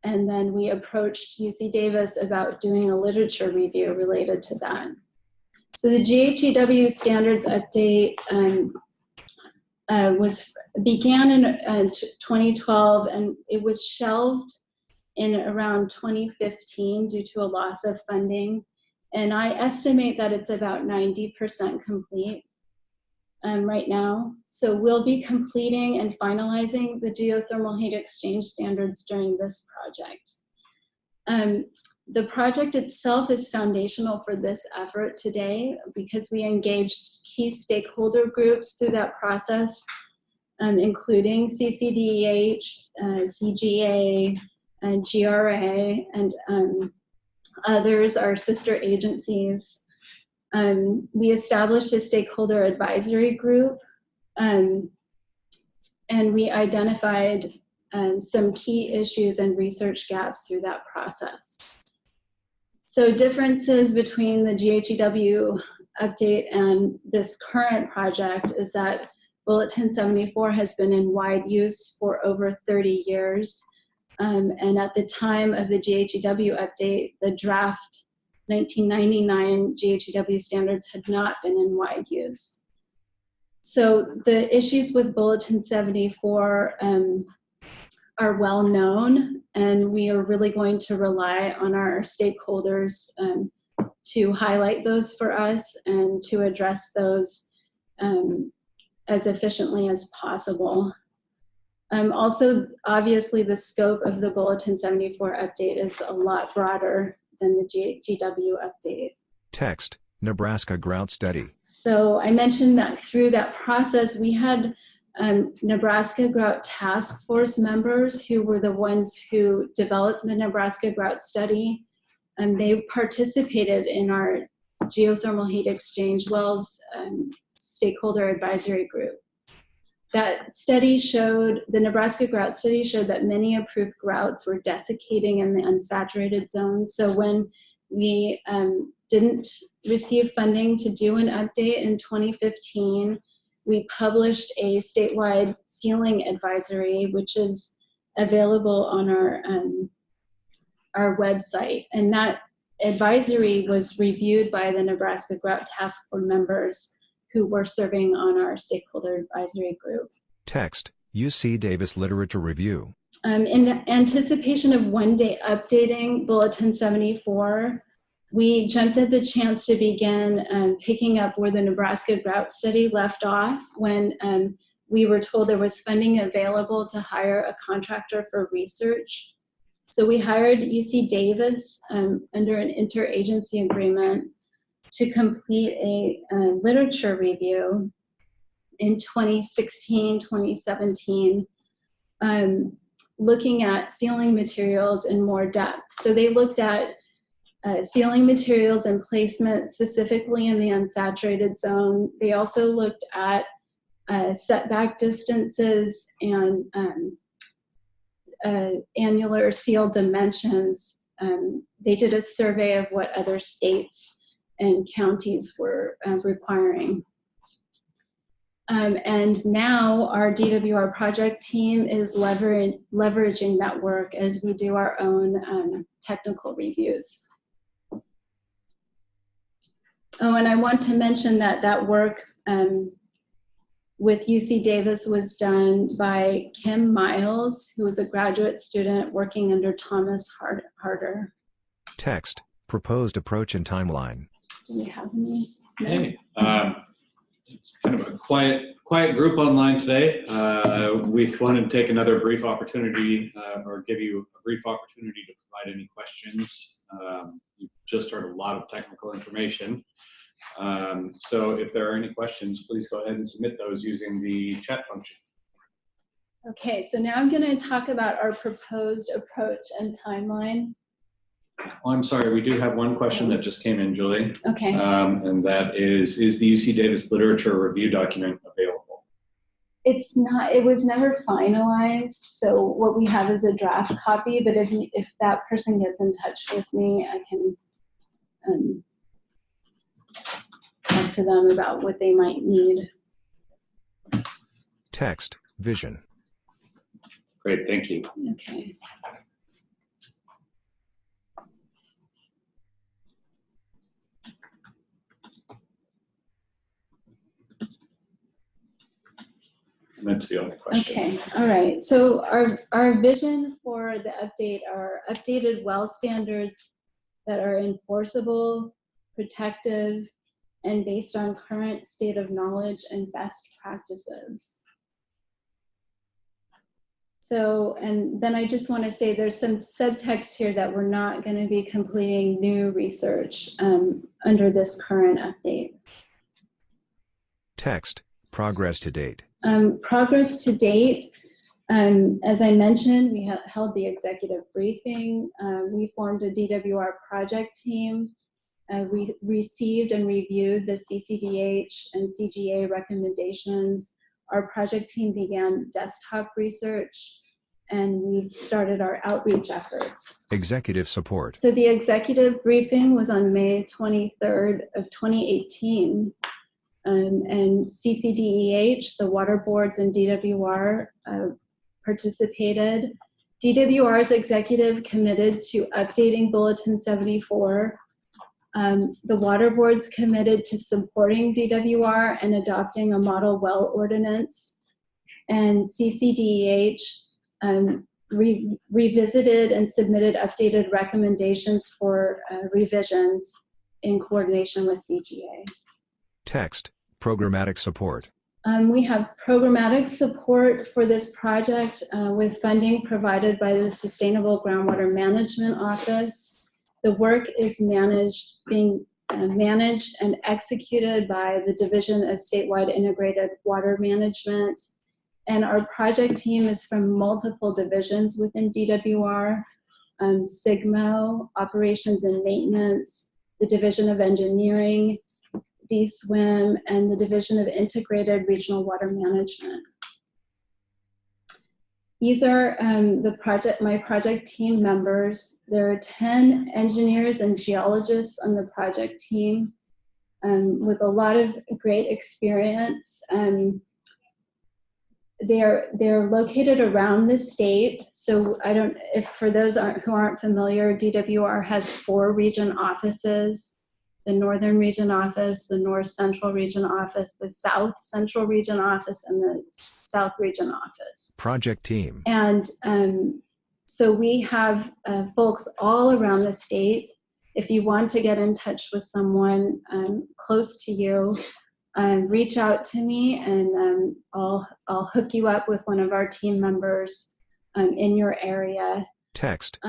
and then we approached UC Davis about doing a literature review related to that. So the GHEW standards update began in 2012, and it was shelved in around 2015 due to a loss of funding. And I estimate that it's about 90% complete right now. So we'll be completing and finalizing the geothermal heat exchange standards during this project. The project itself is foundational for this effort today because we engaged key stakeholder groups through that process, including CCDEH, CGA, and GRA, and others, our sister agencies. We established a stakeholder advisory group, and we identified some key issues and research gaps through that process. So differences between the GHEW update and this current project is that Bulletin 74 has been in wide use for over 30 years. And at the time of the GHEW update, the draft 1999 GHEW standards had not been in wide use. So the issues with Bulletin 74 are well known, and we are really going to rely on our stakeholders to highlight those for us and to address those as efficiently as possible. Also, obviously, the scope of the Bulletin 74 update is a lot broader than the GHEW update. Text, Nebraska Grout study. So I mentioned that through that process, we had Nebraska Grout Task Force members who were the ones who developed the Nebraska Grout study, and they participated in our geothermal heat exchange wells stakeholder advisory group. That study showed, the Nebraska Grout study showed that many approved grouts were desiccating in the unsaturated zone. So when we didn't receive funding to do an update in 2015, we published a statewide sealing advisory, which is available on our website. And that advisory was reviewed by the Nebraska Grout Task Force members who were serving on our stakeholder advisory group. Text, UC Davis Literature Review. In anticipation of one day updating Bulletin 74, we jumped at the chance to begin picking up where the Nebraska Grout study left off when we were told there was funding available to hire a contractor for research. So we hired UC Davis under an interagency agreement to complete a literature review in 2016, 2017, looking at sealing materials in more depth. So they looked at sealing materials and placement specifically in the unsaturated zone. They also looked at setback distances and annular seal dimensions, they did a survey of what other states and counties were requiring. And now our DWR project team is leveraging that work as we do our own technical reviews. Oh, and I want to mention that that work with UC Davis was done by Kim Miles, who was a graduate student working under Thomas Harder. Text, proposed approach and timeline. Do we have any? No? Hey, it's kind of a quiet group online today. We wanted to take another brief opportunity or give you a brief opportunity to provide any questions. You've just heard a lot of technical information. So if there are any questions, please go ahead and submit those using the chat function. Okay, so now I'm going to talk about our proposed approach and timeline. Oh, I'm sorry, we do have one question that just came in, Julie. Okay. And that is the UC Davis literature review document available? It's not, it was never finalized, so what we have is a draft copy, but if that person gets in touch with me, I can talk to them about what they might need. Text, vision. Great, thank you. Okay. And that's the only question. Okay, all right. So our vision for the update are updated well standards that are enforceable, protective, and based on current state of knowledge and best practices. So, and then I just want to say there's some subtext here that we're not going to be completing new research under this current update. Text, progress to date. Progress to date, as I mentioned, we held the executive briefing. We formed a DWR project team. We received and reviewed the CCDH and CGA recommendations. Our project team began desktop research, and we've started our outreach efforts. Executive support. So the executive briefing was on May 23rd of 2018. And CCDEH, the water boards, and DWR participated. DWR's executive committed to updating Bulletin 74. The water boards committed to supporting DWR and adopting a model well ordinance. And CCDEH revisited and submitted updated recommendations for revisions in coordination with CGA. Text, programmatic support. We have programmatic support for this project with funding provided by the Sustainable Groundwater Management Office. The work is being managed and executed by the Division of Statewide Integrated Water Management. And our project team is from multiple divisions within DWR, SIGMO, Operations and Maintenance, the Division of Engineering, DSWIM, and the Division of Integrated Regional Water Management. These are my project team members. There are 10 engineers and geologists on the project team with a lot of great experience. They're located around the state. So for those who aren't familiar, DWR has 4 region offices: the Northern Region Office, the North Central Region Office, the South Central Region Office, and the South Region Office. Project team. And so we have folks all around the state. If you want to get in touch with someone close to you, reach out to me, and I'll hook you up with one of our team members in your area. Text,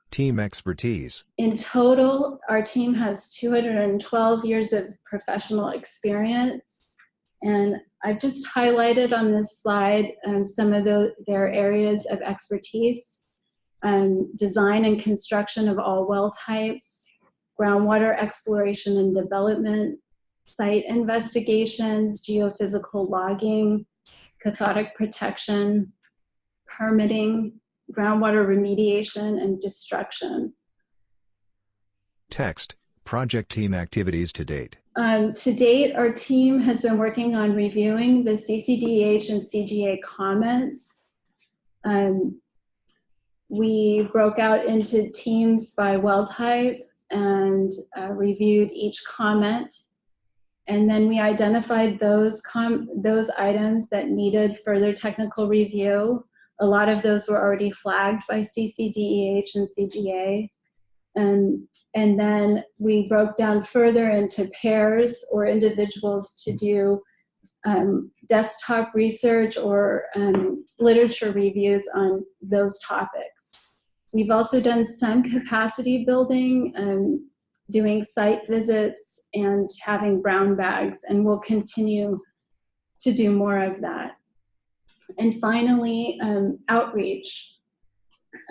team expertise. In total, our team has 212 years of professional experience, and I've just highlighted on this slide some of their areas of expertise: design and construction of all well types, groundwater exploration and development, site investigations, geophysical logging, cathodic protection, permitting, groundwater remediation and destruction. Text, project team activities to date. To date, our team has been working on reviewing the CCDH and CGA comments. We broke out into teams by well type and reviewed each comment. And then we identified those items that needed further technical review. A lot of those were already flagged by CCDEH and CGA. And then we broke down further into pairs or individuals to do desktop research or literature reviews on those topics. We've also done some capacity building, doing site visits and having brown bags, and we'll continue to do more of that. And finally, outreach.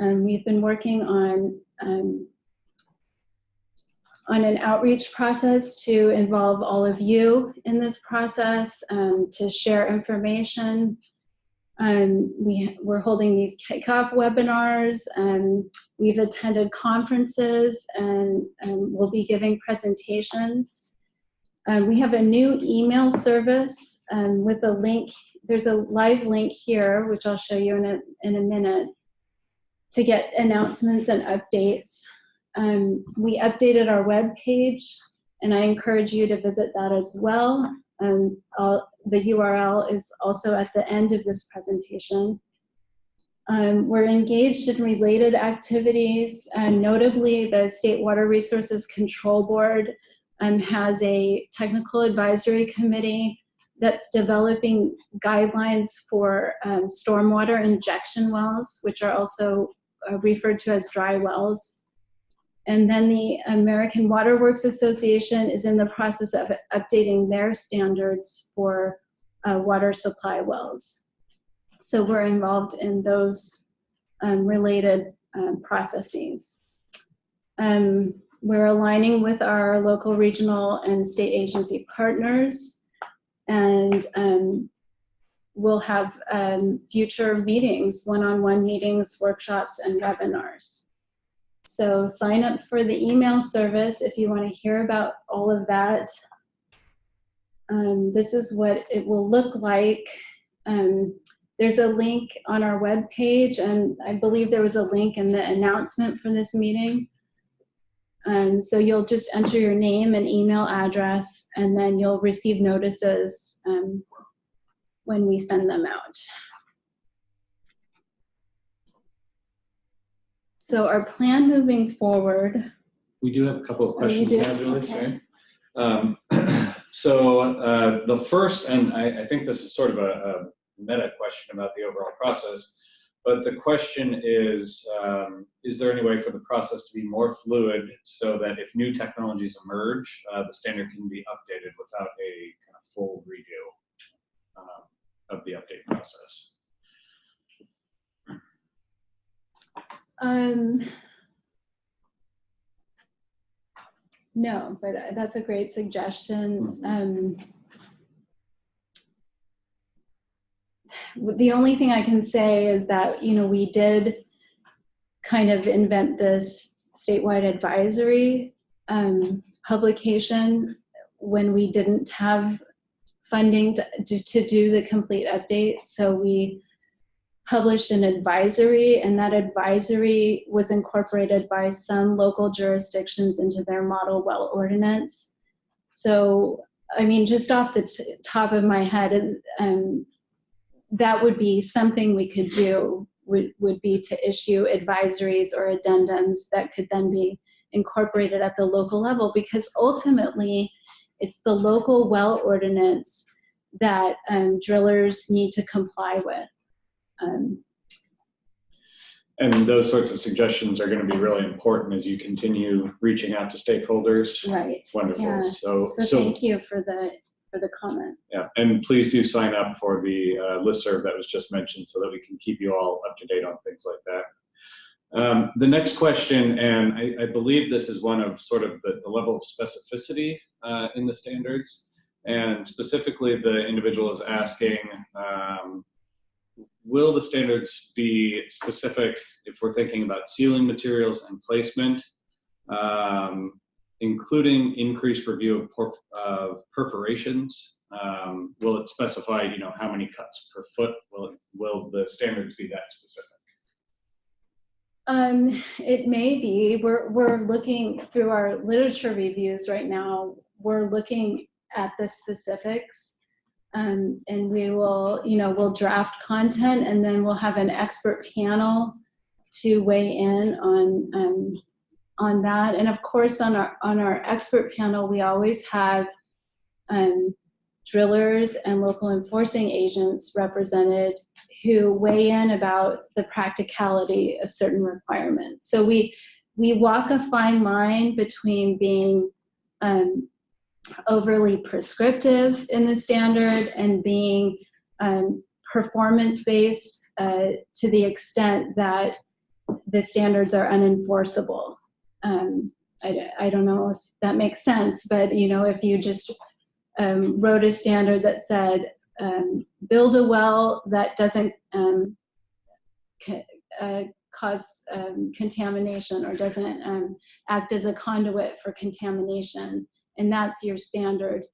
We've been working on an outreach process to involve all of you in this process, to share information. We're holding these kickoff webinars, we've attended conferences, and we'll be giving presentations. We have a new email service with a link. There's a live link here, which I'll show you in a minute, to get announcements and updates. We updated our web page, and I encourage you to visit that as well. The URL is also at the end of this presentation. We're engaged in related activities, and notably the State Water Resources Control Board has a technical advisory committee that's developing guidelines for stormwater injection wells, which are also referred to as dry wells. And then the American Water Works Association is in the process of updating their standards for water supply wells. So we're involved in those related processes. We're aligning with our local, regional, and state agency partners, and we'll have future meetings, one-on-one meetings, workshops, and webinars. So sign up for the email service if you want to hear about all of that. This is what it will look like. There's a link on our webpage, and I believe there was a link in the announcement for this meeting. So you'll just enter your name and email address, and then you'll receive notices when we send them out. So our plan moving forward. We do have a couple of questions now, Julie. Okay. Sorry. So the first, and I think this is sort of a meta question about the overall process, but the question is there any way for the process to be more fluid so that if new technologies emerge, the standard can be updated without a kind of full redo of the update process? No, but that's a great suggestion. The only thing I can say is that, you know, we did kind of invent this statewide advisory publication when we didn't have funding to do the complete update. So we published an advisory, and that advisory was incorporated by some local jurisdictions into their model well ordinance. So, I mean, just off the top of my head, that would be something we could do, would be to issue advisories or addendums that could then be incorporated at the local level, because ultimately it's the local well ordinance that drillers need to comply with. And those sorts of suggestions are going to be really important as you continue reaching out to stakeholders. Right. Wonderful. Yeah. So thank you for the comment. Yeah, and please do sign up for the listserv that was just mentioned so that we can keep you all up to date on things like that. The next question, and I believe this is one of sort of the level of specificity in the standards, and specifically the individual is asking will the standards be specific if we're thinking about sealing materials and placement, including increased review of perforations? Will it specify, you know, how many cuts per foot? Will the standards be that specific? It may be. We're looking through our literature reviews right now. We're looking at the specifics, and we will, you know, we'll draft content, and then we'll have an expert panel to weigh in on that. And of course, on our expert panel, we always have drillers and local enforcing agents represented who weigh in about the practicality of certain requirements. So we walk a fine line between being overly prescriptive in the standard and being performance-based to the extent that the standards are unenforceable. I don't know if that makes sense, but you know, if you just wrote a standard that said build a well that doesn't cause contamination or doesn't act as a conduit for contamination, and that's your standard,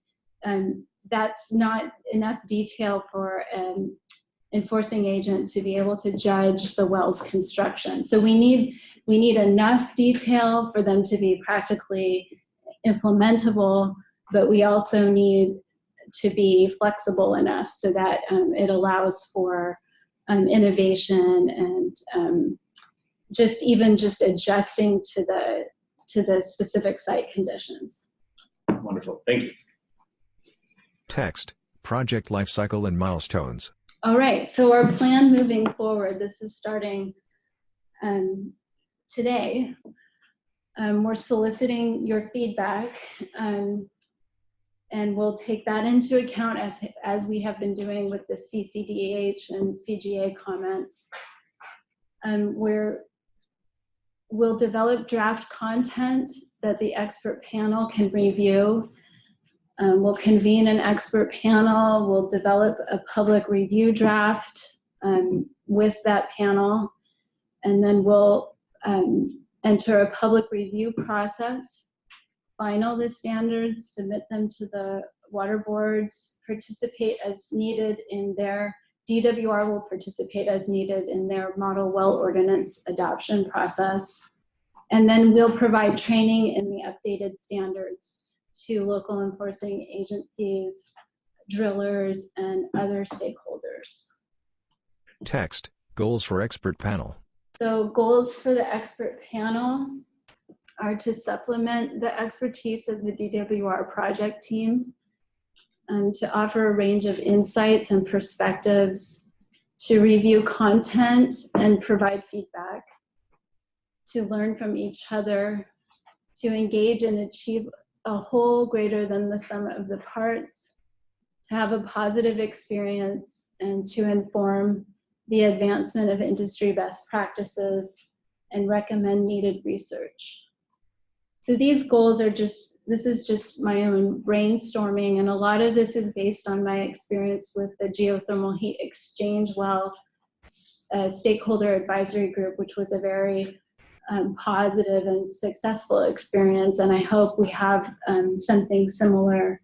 that's not enough detail for an enforcing agent to be able to judge the well's construction. So we need enough detail for them to be practically implementable, but we also need to be flexible enough so that it allows for innovation and just adjusting to the specific site conditions. Wonderful, thank you. Text, project lifecycle and milestones. All right, so our plan moving forward, this is starting today. We're soliciting your feedback, and we'll take that into account as we have been doing with the CCDH and CGA comments. We'll develop draft content that the expert panel can review. We'll convene an expert panel. We'll develop a public review draft with that panel, and then we'll enter a public review process, final the standards, submit them to the water boards, participate as needed in their, DWR will participate as needed in their model well ordinance adoption process. And then we'll provide training in the updated standards to local enforcing agencies, drillers, and other stakeholders. Text, goals for expert panel. So goals for the expert panel are to supplement the expertise of the DWR project team, to offer a range of insights and perspectives, to review content and provide feedback, to learn from each other, to engage and achieve a whole greater than the sum of the parts, to have a positive experience, and to inform the advancement of industry best practices and recommend needed research. So these goals are this is just my own brainstorming, and a lot of this is based on my experience with the geothermal heat exchange well stakeholder advisory group, which was a very positive and successful experience, and I hope we have something similar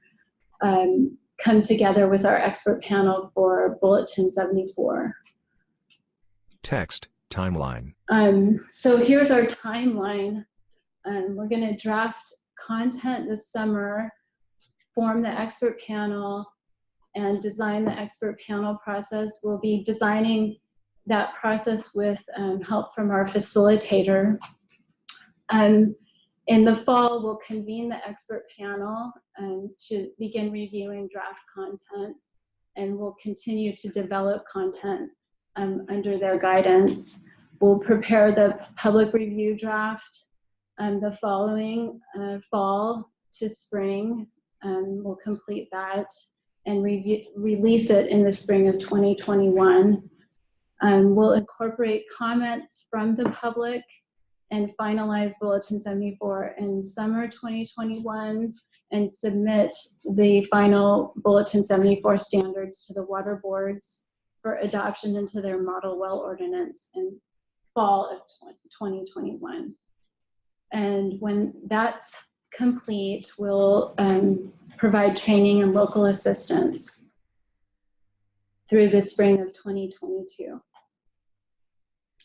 come together with our expert panel for Bulletin 74. Text, timeline. So here's our timeline. We're going to draft content this summer, form the expert panel, and design the expert panel process. We'll be designing that process with help from our facilitator. In the fall, we'll convene the expert panel to begin reviewing draft content, and we'll continue to develop content under their guidance. We'll prepare the public review draft the following fall to spring. We'll complete that and release it in the spring of 2021. We'll incorporate comments from the public and finalize Bulletin 74 in summer 2021 and submit the final Bulletin 74 standards to the water boards for adoption into their model well ordinance in fall of 2021. And when that's complete, we'll provide training and local assistance through the spring of 2022.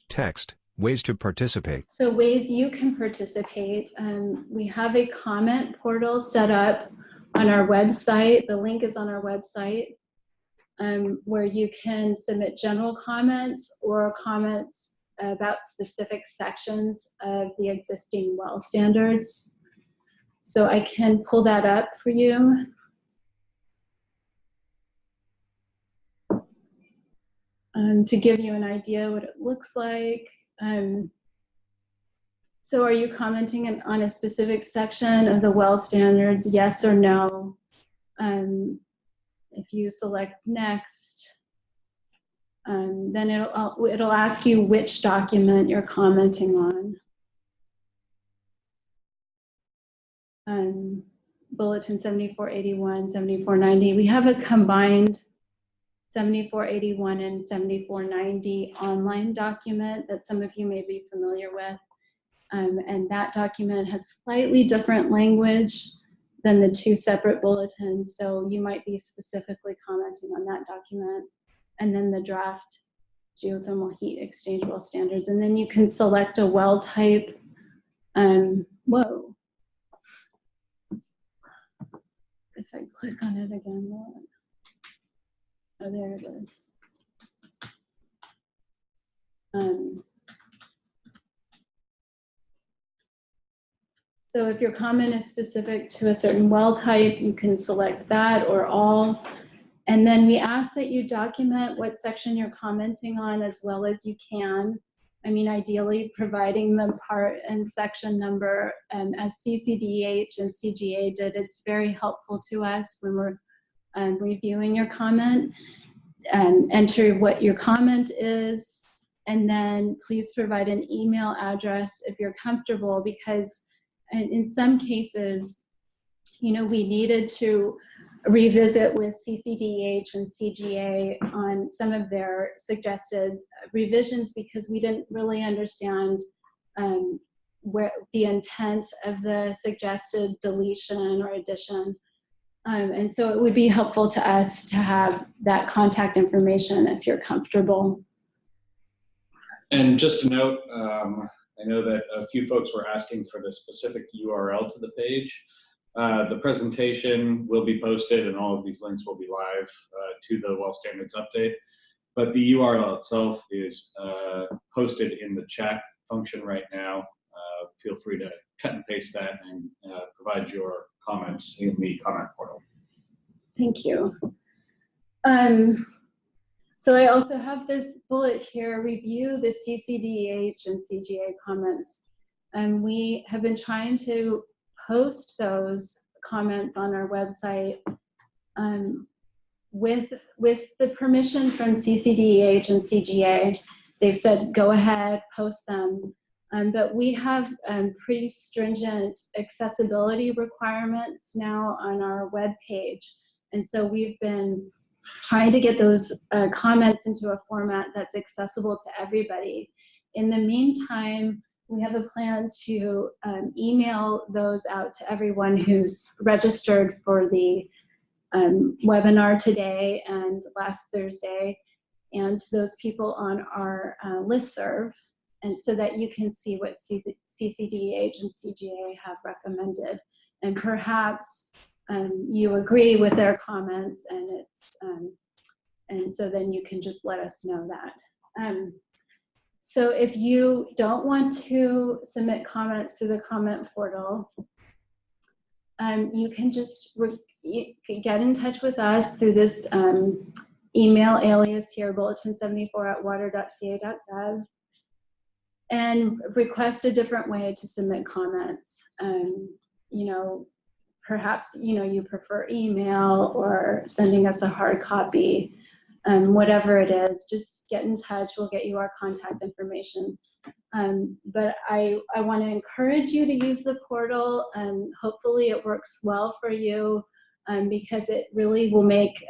Text, ways to participate. So ways you can participate. We have a comment portal set up on our website. The link is on our website, where you can submit general comments or comments about specific sections of the existing well standards. So I can pull that up for you. To give you an idea what it looks like. So are you commenting on a specific section of the well standards, yes or no? If you select next, then it'll ask you which document you're commenting on. Bulletin 7481, 7490. We have a combined 7481 and 7490 online document that some of you may be familiar with. And that document has slightly different language than the two separate bulletins. So you might be specifically commenting on that document. And then the draft geothermal heat exchange well standards. And then you can select a well type. Whoa. If I click on it again, oh, there it is. So if your comment is specific to a certain well type, you can select that or all. And then we ask that you document what section you're commenting on as well as you can. I mean, ideally providing the part and section number as CCDH and CGA did. It's very helpful to us when we're reviewing your comment. Enter what your comment is, and then please provide an email address if you're comfortable, because in some cases, you know, we needed to revisit with CCDH and CGA on some of their suggested revisions because we didn't really understand where the intent of the suggested deletion or addition. And so it would be helpful to us to have that contact information if you're comfortable. And just to note, I know that a few folks were asking for the specific URL to the page. The presentation will be posted and all of these links will be live to the well standards update. But the URL itself is posted in the chat function right now. Feel free to cut and paste that and provide your comments in the comment portal. Thank you. So I also have this bullet here, review the CCDH and CGA comments. And we have been trying to post those comments on our website with the permission from CCDH and CGA. They've said, go ahead, post them. But we have pretty stringent accessibility requirements now on our web page. And so we've been trying to get those comments into a format that's accessible to everybody. In the meantime, we have a plan to email those out to everyone who's registered for the webinar today and last Thursday, and to those people on our listserv, and so that you can see what CCDH and CGA have recommended. And perhaps you agree with their comments, and so then you can just let us know that. So if you don't want to submit comments to the comment portal, you can just get in touch with us through this email alias here, bulletin74@water.ca.gov, and request a different way to submit comments. You know, perhaps, you know, you prefer email or sending us a hard copy. Whatever it is, just get in touch. We'll get you our contact information. But I want to encourage you to use the portal, and hopefully it works well for you, because it really will make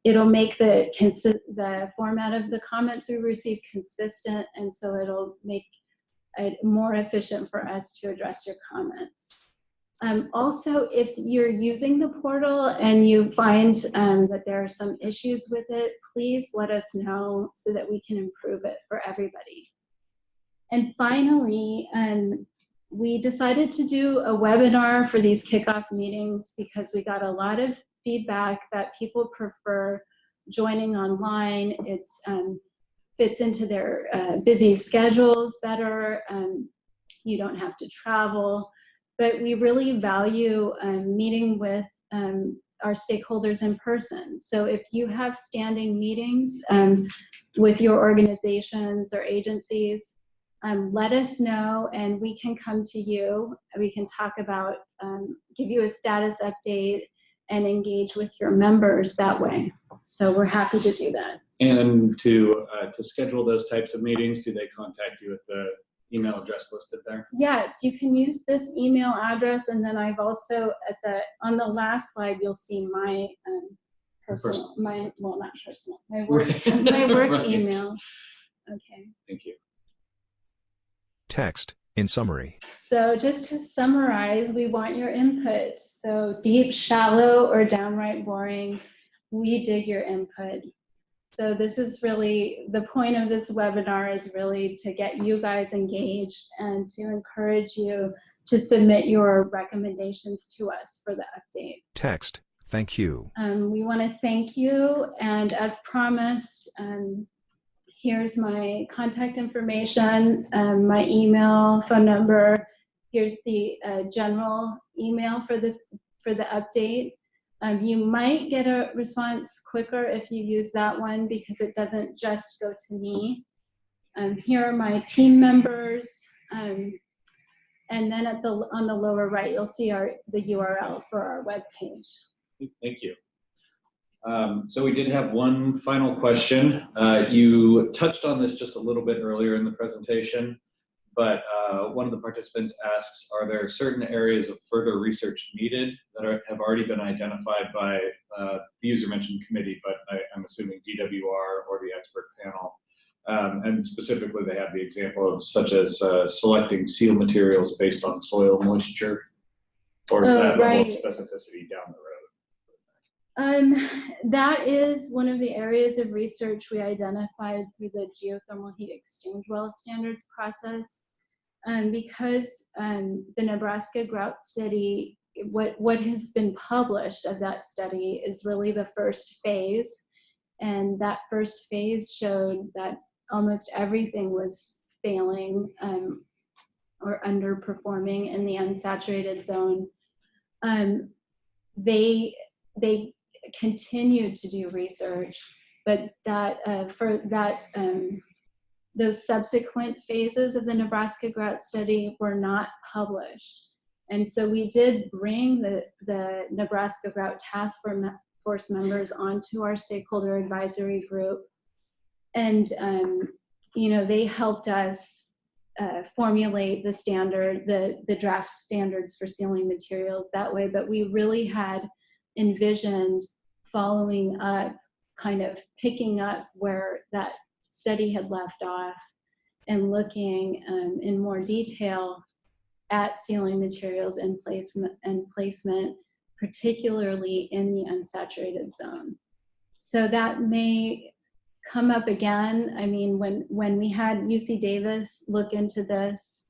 it'll make the format of the comments we receive consistent, and so it'll make it more efficient for us to address your comments. Also, if you're using the portal and you find that there are some issues with it, please let us know so that we can improve it for everybody. And finally, we decided to do a webinar for these kickoff meetings because we got a lot of feedback that people prefer joining online. It fits into their busy schedules better. You don't have to travel. But we really value meeting with our stakeholders in person. So if you have standing meetings with your organizations or agencies, let us know and we can come to you. We can talk about, give you a status update and engage with your members that way. So we're happy to do that. And to schedule those types of meetings, do they contact you at the email address listed there? Yes, you can use this email address, and then I've also on the last slide you'll see my personal, my work Right. email. Okay. Thank you. Text, in summary. So just to summarize, we want your input. So deep, shallow, or downright boring, we dig your input. So this is really, the point of this webinar is really to get you guys engaged and to encourage you to submit your recommendations to us for the update. Text, thank you. We want to thank you, and as promised, here's my contact information, my email, phone number. Here's the general email for the update. You might get a response quicker if you use that one because it doesn't just go to me. Here are my team members. And then on the lower right, you'll see the URL for our webpage. Thank you. So we did have one final question. You touched on this just a little bit earlier in the presentation, but one of the participants asks, are there certain areas of further research needed that have already been identified by the user mentioned committee, but I'm assuming DWR or the expert panel? And specifically, they have the example of such as selecting seal materials based on soil moisture, or is that right. more specificity down the road? That is one of the areas of research we identified through the geothermal heat exchange well standards process. Because the Nebraska Grout study, what has been published of that study is really the first phase. And that first phase showed that almost everything was failing or underperforming in the unsaturated zone. They continued to do research, but those subsequent phases of the Nebraska Grout study were not published. And so we did bring the Nebraska Grout Task Force members onto our stakeholder advisory group. And, they helped us formulate the standard, the draft standards for sealing materials that way. But we really had envisioned following up, kind of picking up where that study had left off and looking in more detail at sealing materials and placement, particularly in the unsaturated zone. So that may come up again. I mean, when we had UC Davis look into this,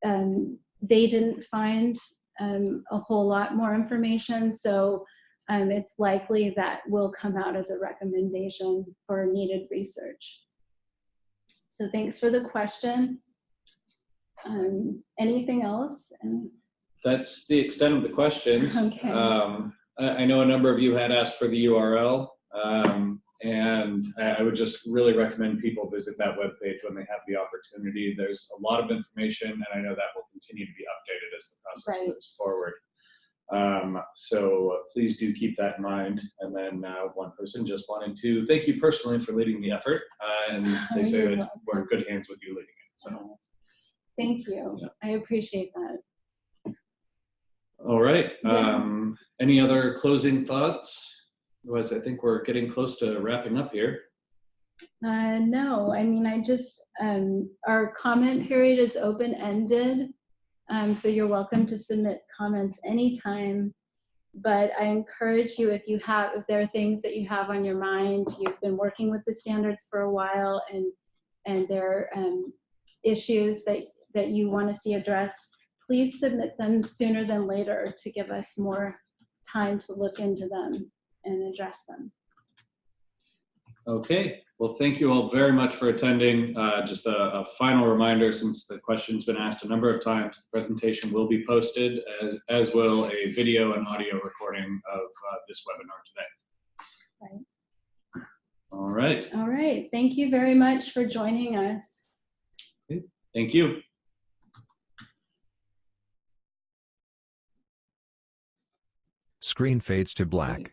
they didn't find a whole lot more information. So it's likely that will come out as a recommendation for needed research. So thanks for the question. Anything else? That's the extent of the questions. Okay. I know a number of you had asked for the URL, and I would just really recommend people visit that webpage when they have the opportunity. There's a lot of information, and I know that will continue to be updated as the process moves forward. So please do keep that in mind. And then one person just wanted to thank you personally for leading the effort, and they say that we're in good hands with you leading it. So thank you. Yeah. I appreciate that. All right. Yeah. Any other closing thoughts? Otherwise, I think we're getting close to wrapping up here. No, I mean, our comment period is open-ended, so you're welcome to submit comments anytime. But I encourage you, if there are things that you have on your mind, you've been working with the standards for a while, and there are issues that you want to see addressed, please submit them sooner than later to give us more time to look into them and address them. Okay, well, thank you all very much for attending. Just a final reminder, since the question's been asked a number of times, the presentation will be posted, as will a video and audio recording of this webinar today. Right. All right. All right, thank you very much for joining us. Okay. Thank you. Screen fades to black. Right.